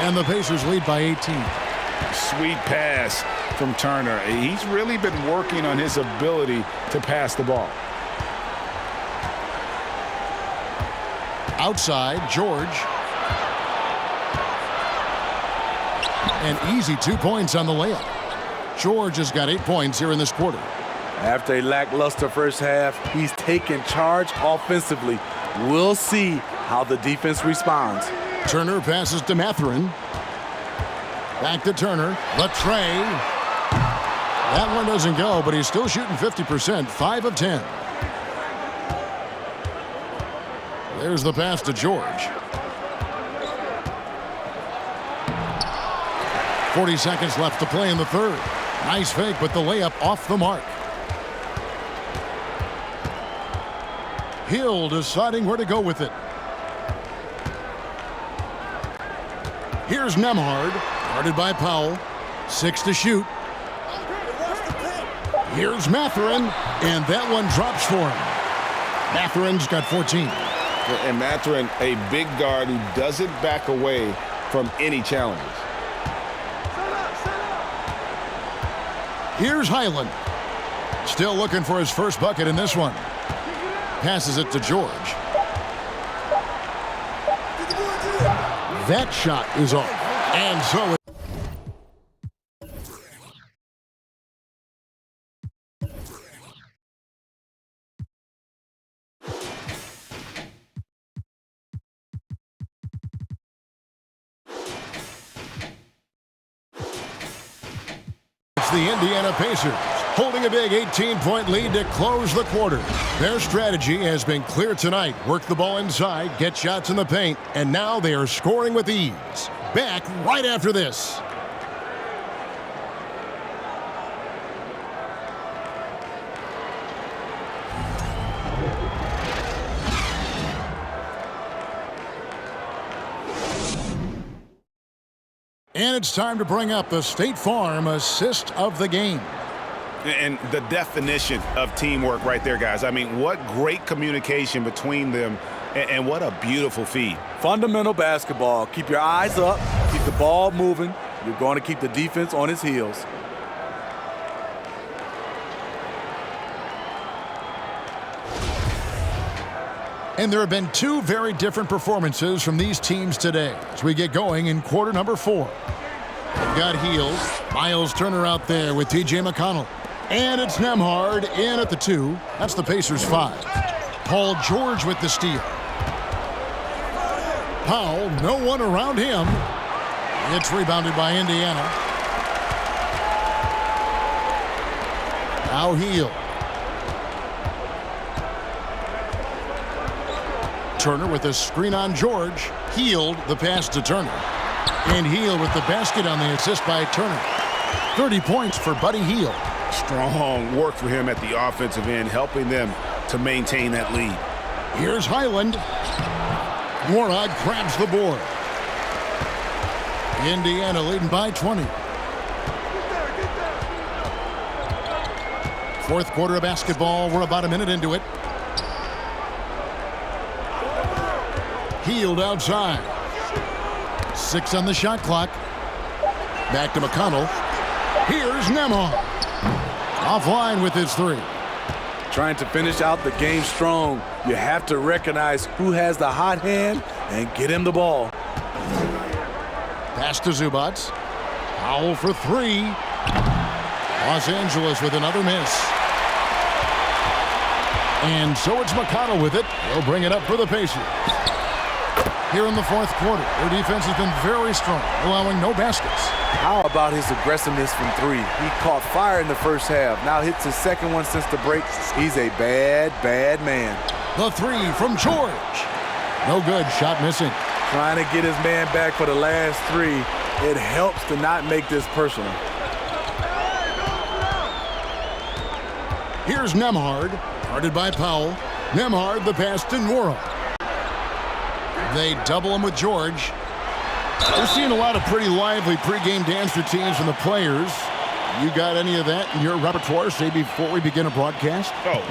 And the Pacers lead by 18. Sweet pass from Turner. He's really been working on his ability to pass the ball. Outside, George. An easy 2 points on the layup. George has got 8 points here in this quarter. After a lackluster first half, he's taken charge offensively. We'll see how the defense responds. Turner passes to Mathurin. Back to Turner. The tray. That one doesn't go, but he's still shooting 50%, 5 of 10. There's the pass to George. 40 seconds left to play in the third. Nice fake, but the layup off the mark. Hill deciding where to go with it. Here's Nembhard, guarded by Powell. 6 to shoot. Here's Mathurin, and that one drops for him. Mathurin's got 14. And Mathurin, a big guard who doesn't back away from any challenges. Here's Highland. Still looking for his first bucket in this one. Passes it to George. That shot is off. And so the Indiana Pacers, holding a big 18-point lead to close the quarter. Their strategy has been clear tonight. Work the ball inside, get shots in the paint, and now they are scoring with ease. Back right after this. And it's time to bring up the State Farm assist of the game. And the definition of teamwork right there, guys. I mean, what great communication between them, and what a beautiful feed. Fundamental basketball. Keep your eyes up. Keep the ball moving. You're going to keep the defense on its heels. And there have been two very different performances from these teams today as we get going in quarter number 4. We've got Hield. Miles Turner out there with T.J. McConnell. And it's Nembhard in at the 2. That's the Pacers' 5. Paul George with the steal. Powell, no one around him. It's rebounded by Indiana. Now Hield. Turner with a screen on George. Hield the pass to Turner. And Hield with the basket on the assist by Turner. 30 points for Buddy Hield. Strong work for him at the offensive end, helping them to maintain that lead. Here's Highland. Morag grabs the board. Indiana leading by 20. Fourth quarter of basketball. We're about a minute into it. Hield outside. 6 on the shot clock. Back to McConnell. Here's Nembhard. Offline with his 3. Trying to finish out the game strong. You have to recognize who has the hot hand and get him the ball. Pass to Zubats. Powell for 3. Los Angeles with another miss. And so it's McConnell with it. He'll bring it up for the Pacers. Here in the fourth quarter, their defense has been very strong, allowing no baskets. How about his aggressiveness from 3? He caught fire in the first half. Now hits his second one since the break. He's a bad, bad man. The 3 from George. No good. Shot missing. Trying to get his man back for the last 3. It helps to not make this personal. Here's Nembhard, guarded by Powell. Nembhard the pass to Nwora. They double him with George. We're seeing a lot of pretty lively pregame dance routines from the players. You got any of that in your repertoire, say, before we begin a broadcast? Oh,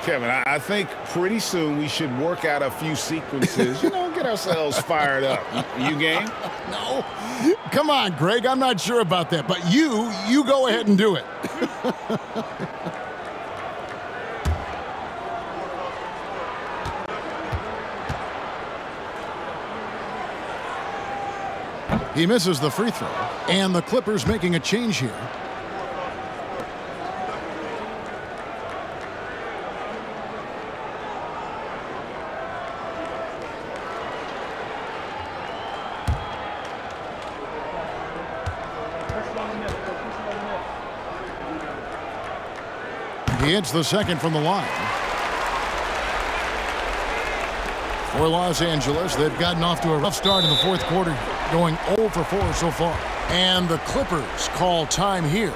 Kevin, I think pretty soon we should work out a few sequences, get ourselves fired up. You game? No. Come on, Greg. I'm not sure about that. But you go ahead and do it. He misses the free throw, and the Clippers making a change here. He hits the second from the line. For Los Angeles, they've gotten off to a rough start in the fourth quarter, going 0 for 4 so far. And the Clippers call time here.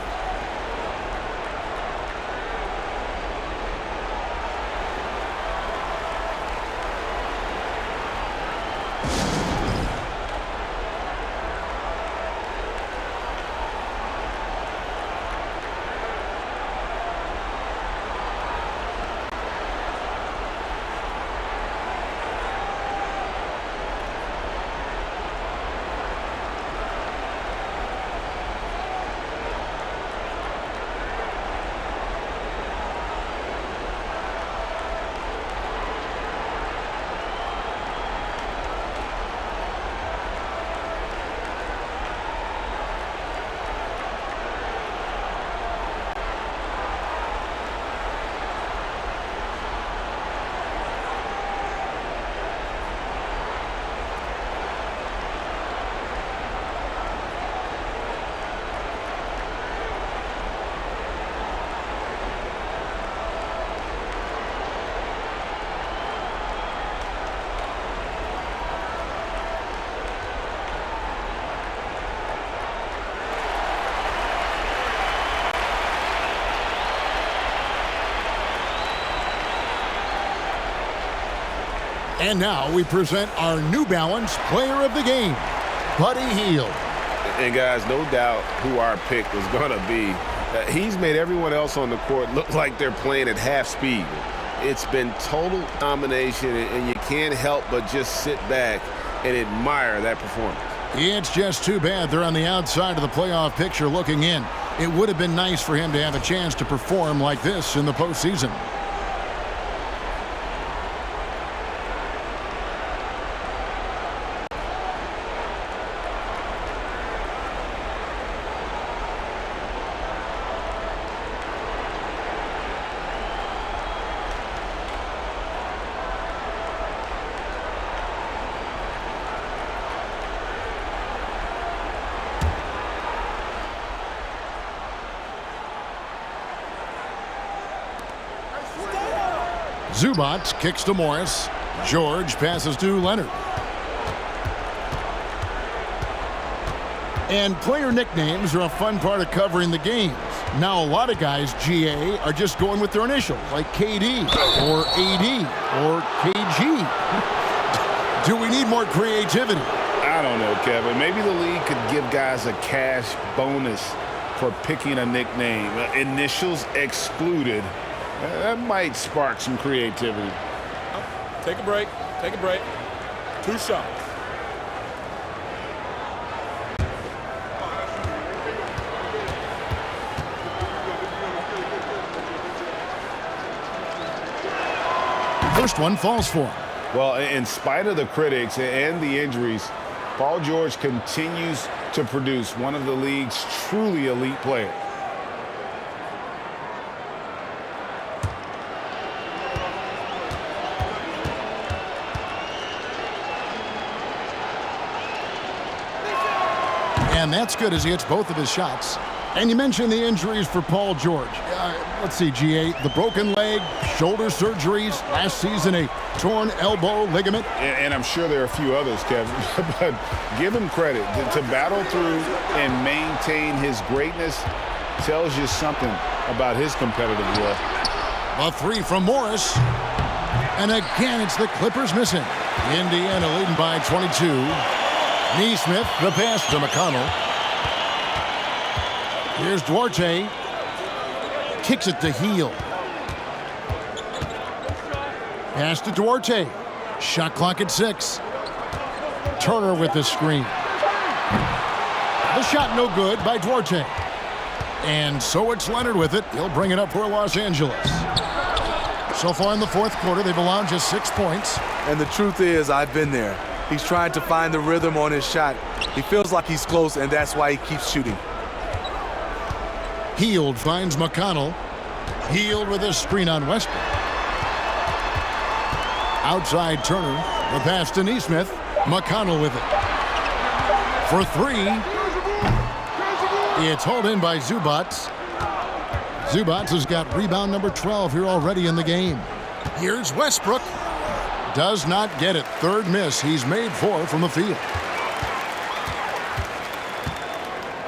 And now we present our New Balance Player of the Game, Buddy Hield. And guys, no doubt who our pick was going to be. He's made everyone else on the court look like they're playing at half speed. It's been total domination, and you can't help but just sit back and admire that performance. It's just too bad they're on the outside of the playoff picture looking in. It would have been nice for him to have a chance to perform like this in the postseason. Zubac kicks to Morris. George passes to Leonard. And player nicknames are a fun part of covering the games. Now a lot of guys, GA, are just going with their initials, like KD or AD or KG. Do we need more creativity? I don't know, Kevin. Maybe the league could give guys a cash bonus for picking a nickname. Initials excluded. That might spark some creativity. Take a break. Take a break. 2 shots. First one falls for him. Well, in spite of the critics and the injuries, Paul George continues to produce one of the league's truly elite players. And that's good as he hits both of his shots. And you mentioned the injuries for Paul George. Let's see, GA, the broken leg, shoulder surgeries, last season a torn elbow ligament. And I'm sure there are a few others, Kevin, but give him credit. To battle through and maintain his greatness tells you something about his competitive will. A three from Morris. And again, it's the Clippers missing. Indiana leading by 22. Neesmith, the pass to McConnell. Here's Duarte. Kicks it to Hield. Pass to Duarte. Shot clock at 6. Turner with the screen. The shot no good by Duarte. And so it's Leonard with it. He'll bring it up for Los Angeles. So far in the fourth quarter, they've allowed just 6 points. And the truth is, I've been there. He's trying to find the rhythm on his shot. He feels like he's close, and that's why he keeps shooting. Hield finds McConnell. Hield with a screen on Westbrook. Outside Turner. The pass to Neesmith. McConnell with it. For 3. It's hauled in by Zubac. Zubac has got rebound number 12 here already in the game. Here's Westbrook. Does not get it. Third miss. He's made 4 from the field.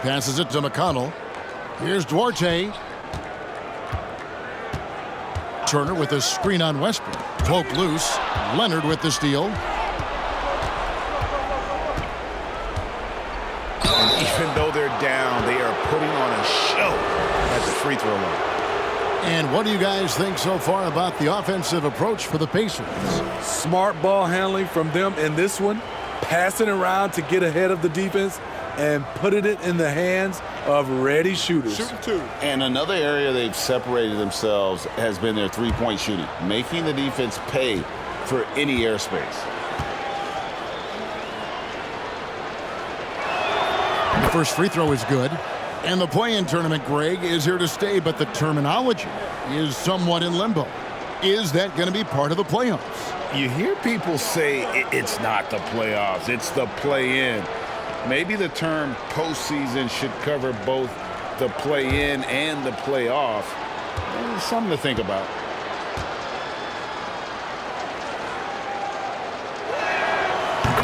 Passes it to McConnell. Here's Duarte. Turner with a screen on Westbrook. Poke loose. Leonard with the steal. And even though they're down, they are putting on a show at the free throw line. And what do you guys think so far about the offensive approach for the Pacers? Smart ball handling from them in this one. Passing around to get ahead of the defense and putting it in the hands of ready shooters. And another area they've separated themselves has been their three-point shooting, making the defense pay for any airspace. The first free throw is good. And the play-in tournament, Greg, is here to stay, but the terminology is somewhat in limbo. Is that going to be part of the playoffs? You hear people say it's not the playoffs, it's the play-in. Maybe the term postseason should cover both the play-in and the playoff. Something to think about.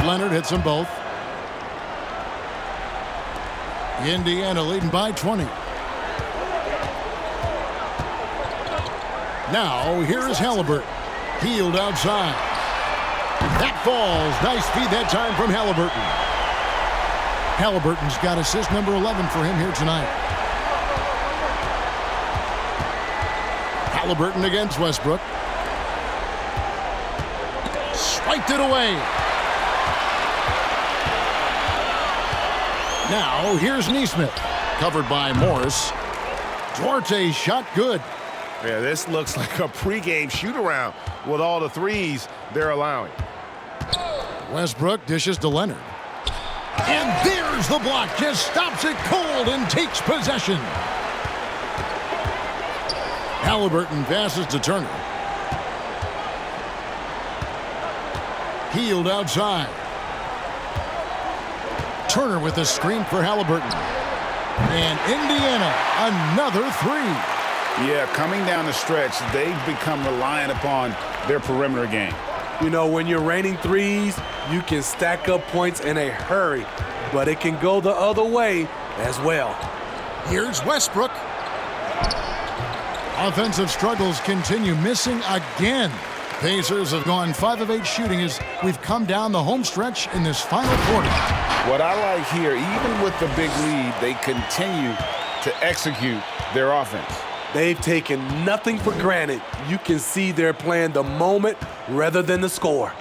Leonard hits them both. Indiana leading by 20. Now, here is Halliburton. Healed outside. That falls. Nice feed that time from Halliburton. Halliburton's got assist number 11 for him here tonight. Halliburton against Westbrook. Swiped it away. Now, here's Nesmith. Covered by Morris. Duarte's shot good. Yeah, this looks like a pregame shoot-around with all the threes they're allowing. Westbrook dishes to Leonard. And there's the block. Just stops it cold and takes possession. Halliburton passes to Turner. Healed outside. Turner with a screen for Halliburton. And Indiana, another three. Yeah, coming down the stretch, they've become reliant upon their perimeter game. You know, when you're raining threes, you can stack up points in a hurry, but it can go the other way as well. Here's Westbrook. Offensive struggles continue, missing again. Pacers have gone 5 of 8 shooting as we've come down the home stretch in this final quarter. What I like here, even with the big lead, they continue to execute their offense. They've taken nothing for granted. You can see they're playing the moment rather than the score.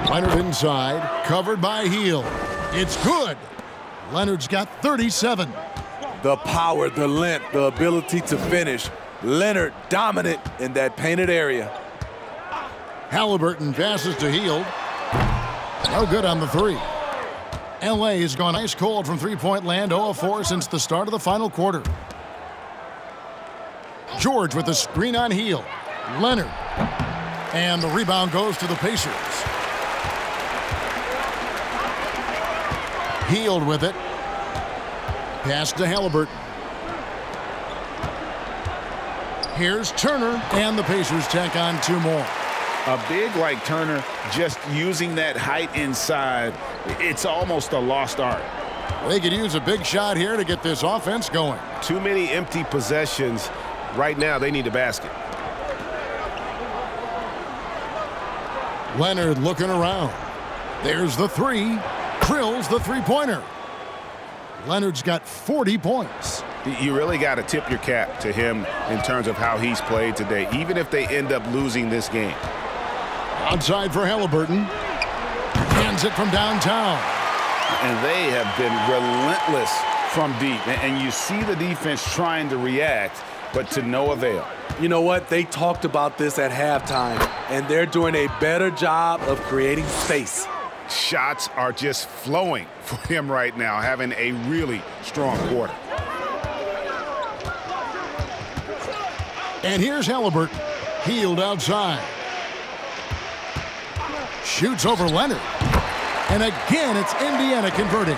Leonard inside, covered by Hield. It's good. Leonard's got 37. The power, the length, the ability to finish. Leonard dominant in that painted area. Halliburton passes to Hield. No good on the three. LA has gone ice cold from three-point land, 0 of 4 since the start of the final quarter. George with the screen on Hield. Leonard. And the rebound goes to the Pacers. Hield with it. Pass to Halliburton. Here's Turner, and the Pacers tack on 2 more. A big like Turner, just using that height inside, it's almost a lost art. They could use a big shot here to get this offense going. Too many empty possessions. Right now, they need a basket. Leonard looking around. There's the three. Drills the three-pointer. Leonard's got 40 points. You really got to tip your cap to him in terms of how he's played today, even if they end up losing this game. Outside for Halliburton. Hands it from downtown. And they have been relentless from deep. And you see the defense trying to react, but to no avail. You know what? They talked about this at halftime, and they're doing a better job of creating space. Shots are just flowing for him right now, having a really strong quarter. And here's Halliburton. Hield outside. Shoots over Leonard. And again, it's Indiana converting.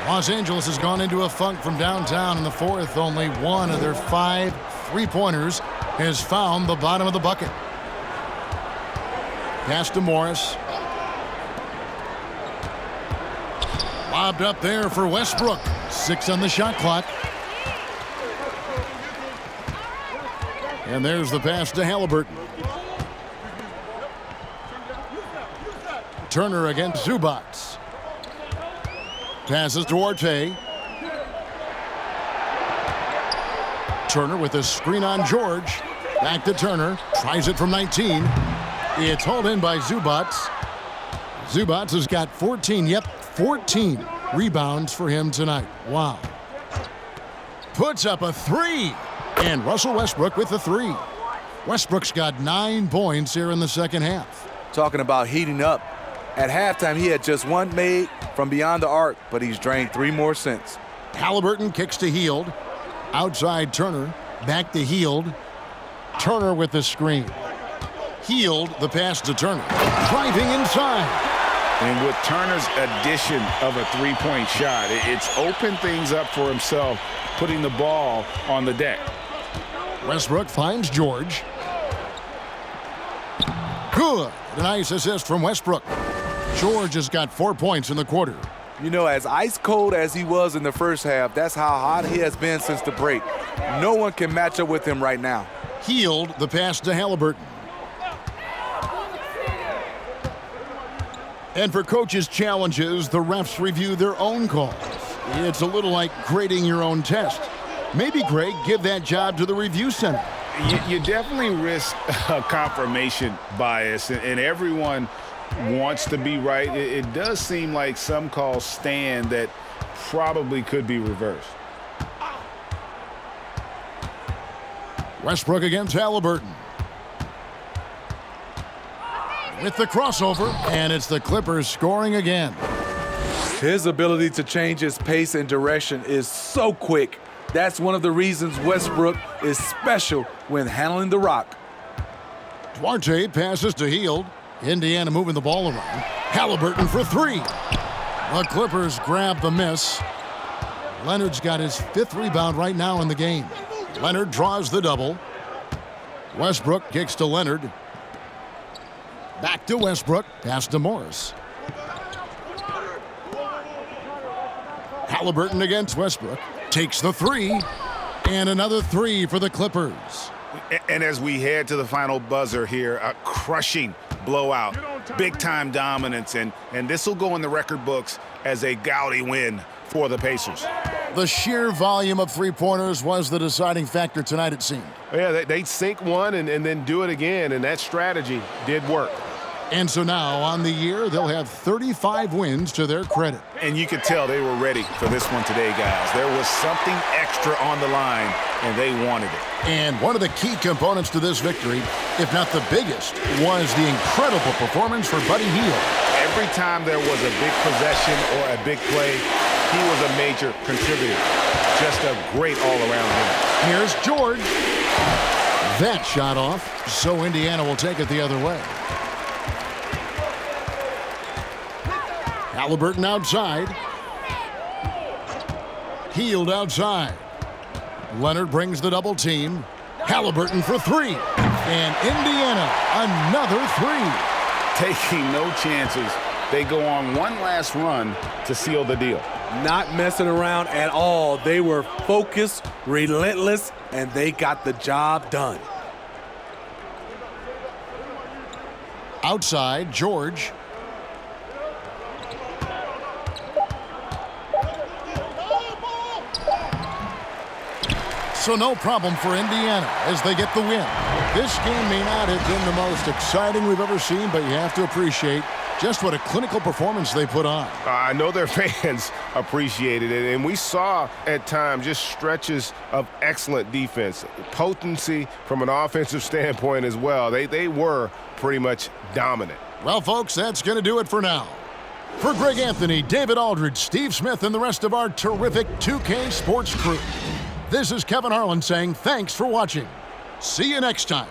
Los Angeles has gone into a funk from downtown in the fourth. Only 1 of their 5 three-pointers has found the bottom of the bucket. Pass to Morris. Lobbed up there for Westbrook. 6 on the shot clock. And there's the pass to Halliburton. Turner against Zubac. Passes to Duarte. Turner with a screen on George. Back to Turner. Tries it from 19. It's hauled in by Zubac. Zubac has got 14. Yep, 14 rebounds for him tonight. Wow. Puts up a 3. And Russell Westbrook with the 3. Westbrook's got 9 points here in the second half. Talking about heating up. At halftime, he had just 1 made from beyond the arc, but he's drained 3 more since. Halliburton kicks to Hield. Outside Turner. Back to Hield. Turner with the screen. Hield the pass to Turner. Driving inside. And with Turner's addition of a three-point shot, it's opened things up for himself, putting the ball on the deck. Westbrook finds George. Good. A nice assist from Westbrook. George has got 4 points in the quarter. You know, as ice cold as he was in the first half, that's how hot he has been since the break. No one can match up with him right now. Hield the pass to Halliburton. And for coaches' challenges, the refs review their own calls. It's a little like grading your own test. Maybe, Greg, give that job to the review center. You definitely risk a confirmation bias, and everyone wants to be right. It does seem like some calls stand that probably could be reversed. Westbrook against Halliburton. With the crossover, and it's the Clippers scoring again. His ability to change his pace and direction is so quick. That's one of the reasons Westbrook is special when handling the rock. Duarte passes to Hield. Indiana moving the ball around. Halliburton for 3. The Clippers grab the miss. Leonard's got his 5th rebound right now in the game. Leonard draws the double. Westbrook kicks to Leonard. Back to Westbrook. Pass to Morris. Halliburton against Westbrook. Takes the 3. And another 3 for the Clippers. And as we head to the final buzzer here, a crushing blowout, big-time dominance, and this will go in the record books as a gaudy win for the Pacers. The sheer volume of three-pointers was the deciding factor tonight, it seemed. Yeah, they sink one and then do it again, and that strategy did work. And so now, on the year, they'll have 35 wins to their credit. And you could tell they were ready for this one today, guys. There was something extra on the line, and they wanted it. And one of the key components to this victory, if not the biggest, was the incredible performance for Buddy Hield. Every time there was a big possession or a big play, he was a major contributor. Just a great all-around win. Here's George. That shot off, so Indiana will take it the other way. Halliburton outside. Hield outside. Leonard brings the double team. Halliburton for 3. And Indiana, another 3. Taking no chances. They go on one last run to seal the deal. Not messing around at all. They were focused, relentless, and they got the job done. Outside, George. So no problem for Indiana as they get the win. This game may not have been the most exciting we've ever seen, but you have to appreciate just what a clinical performance they put on. I know their fans appreciated it, and we saw at times just stretches of excellent defense, potency from an offensive standpoint as well. They were pretty much dominant. Well, folks, that's going to do it for now. For Greg Anthony, David Aldridge, Steve Smith, and the rest of our terrific 2K Sports crew, this is Kevin Harlan saying thanks for watching. See you next time.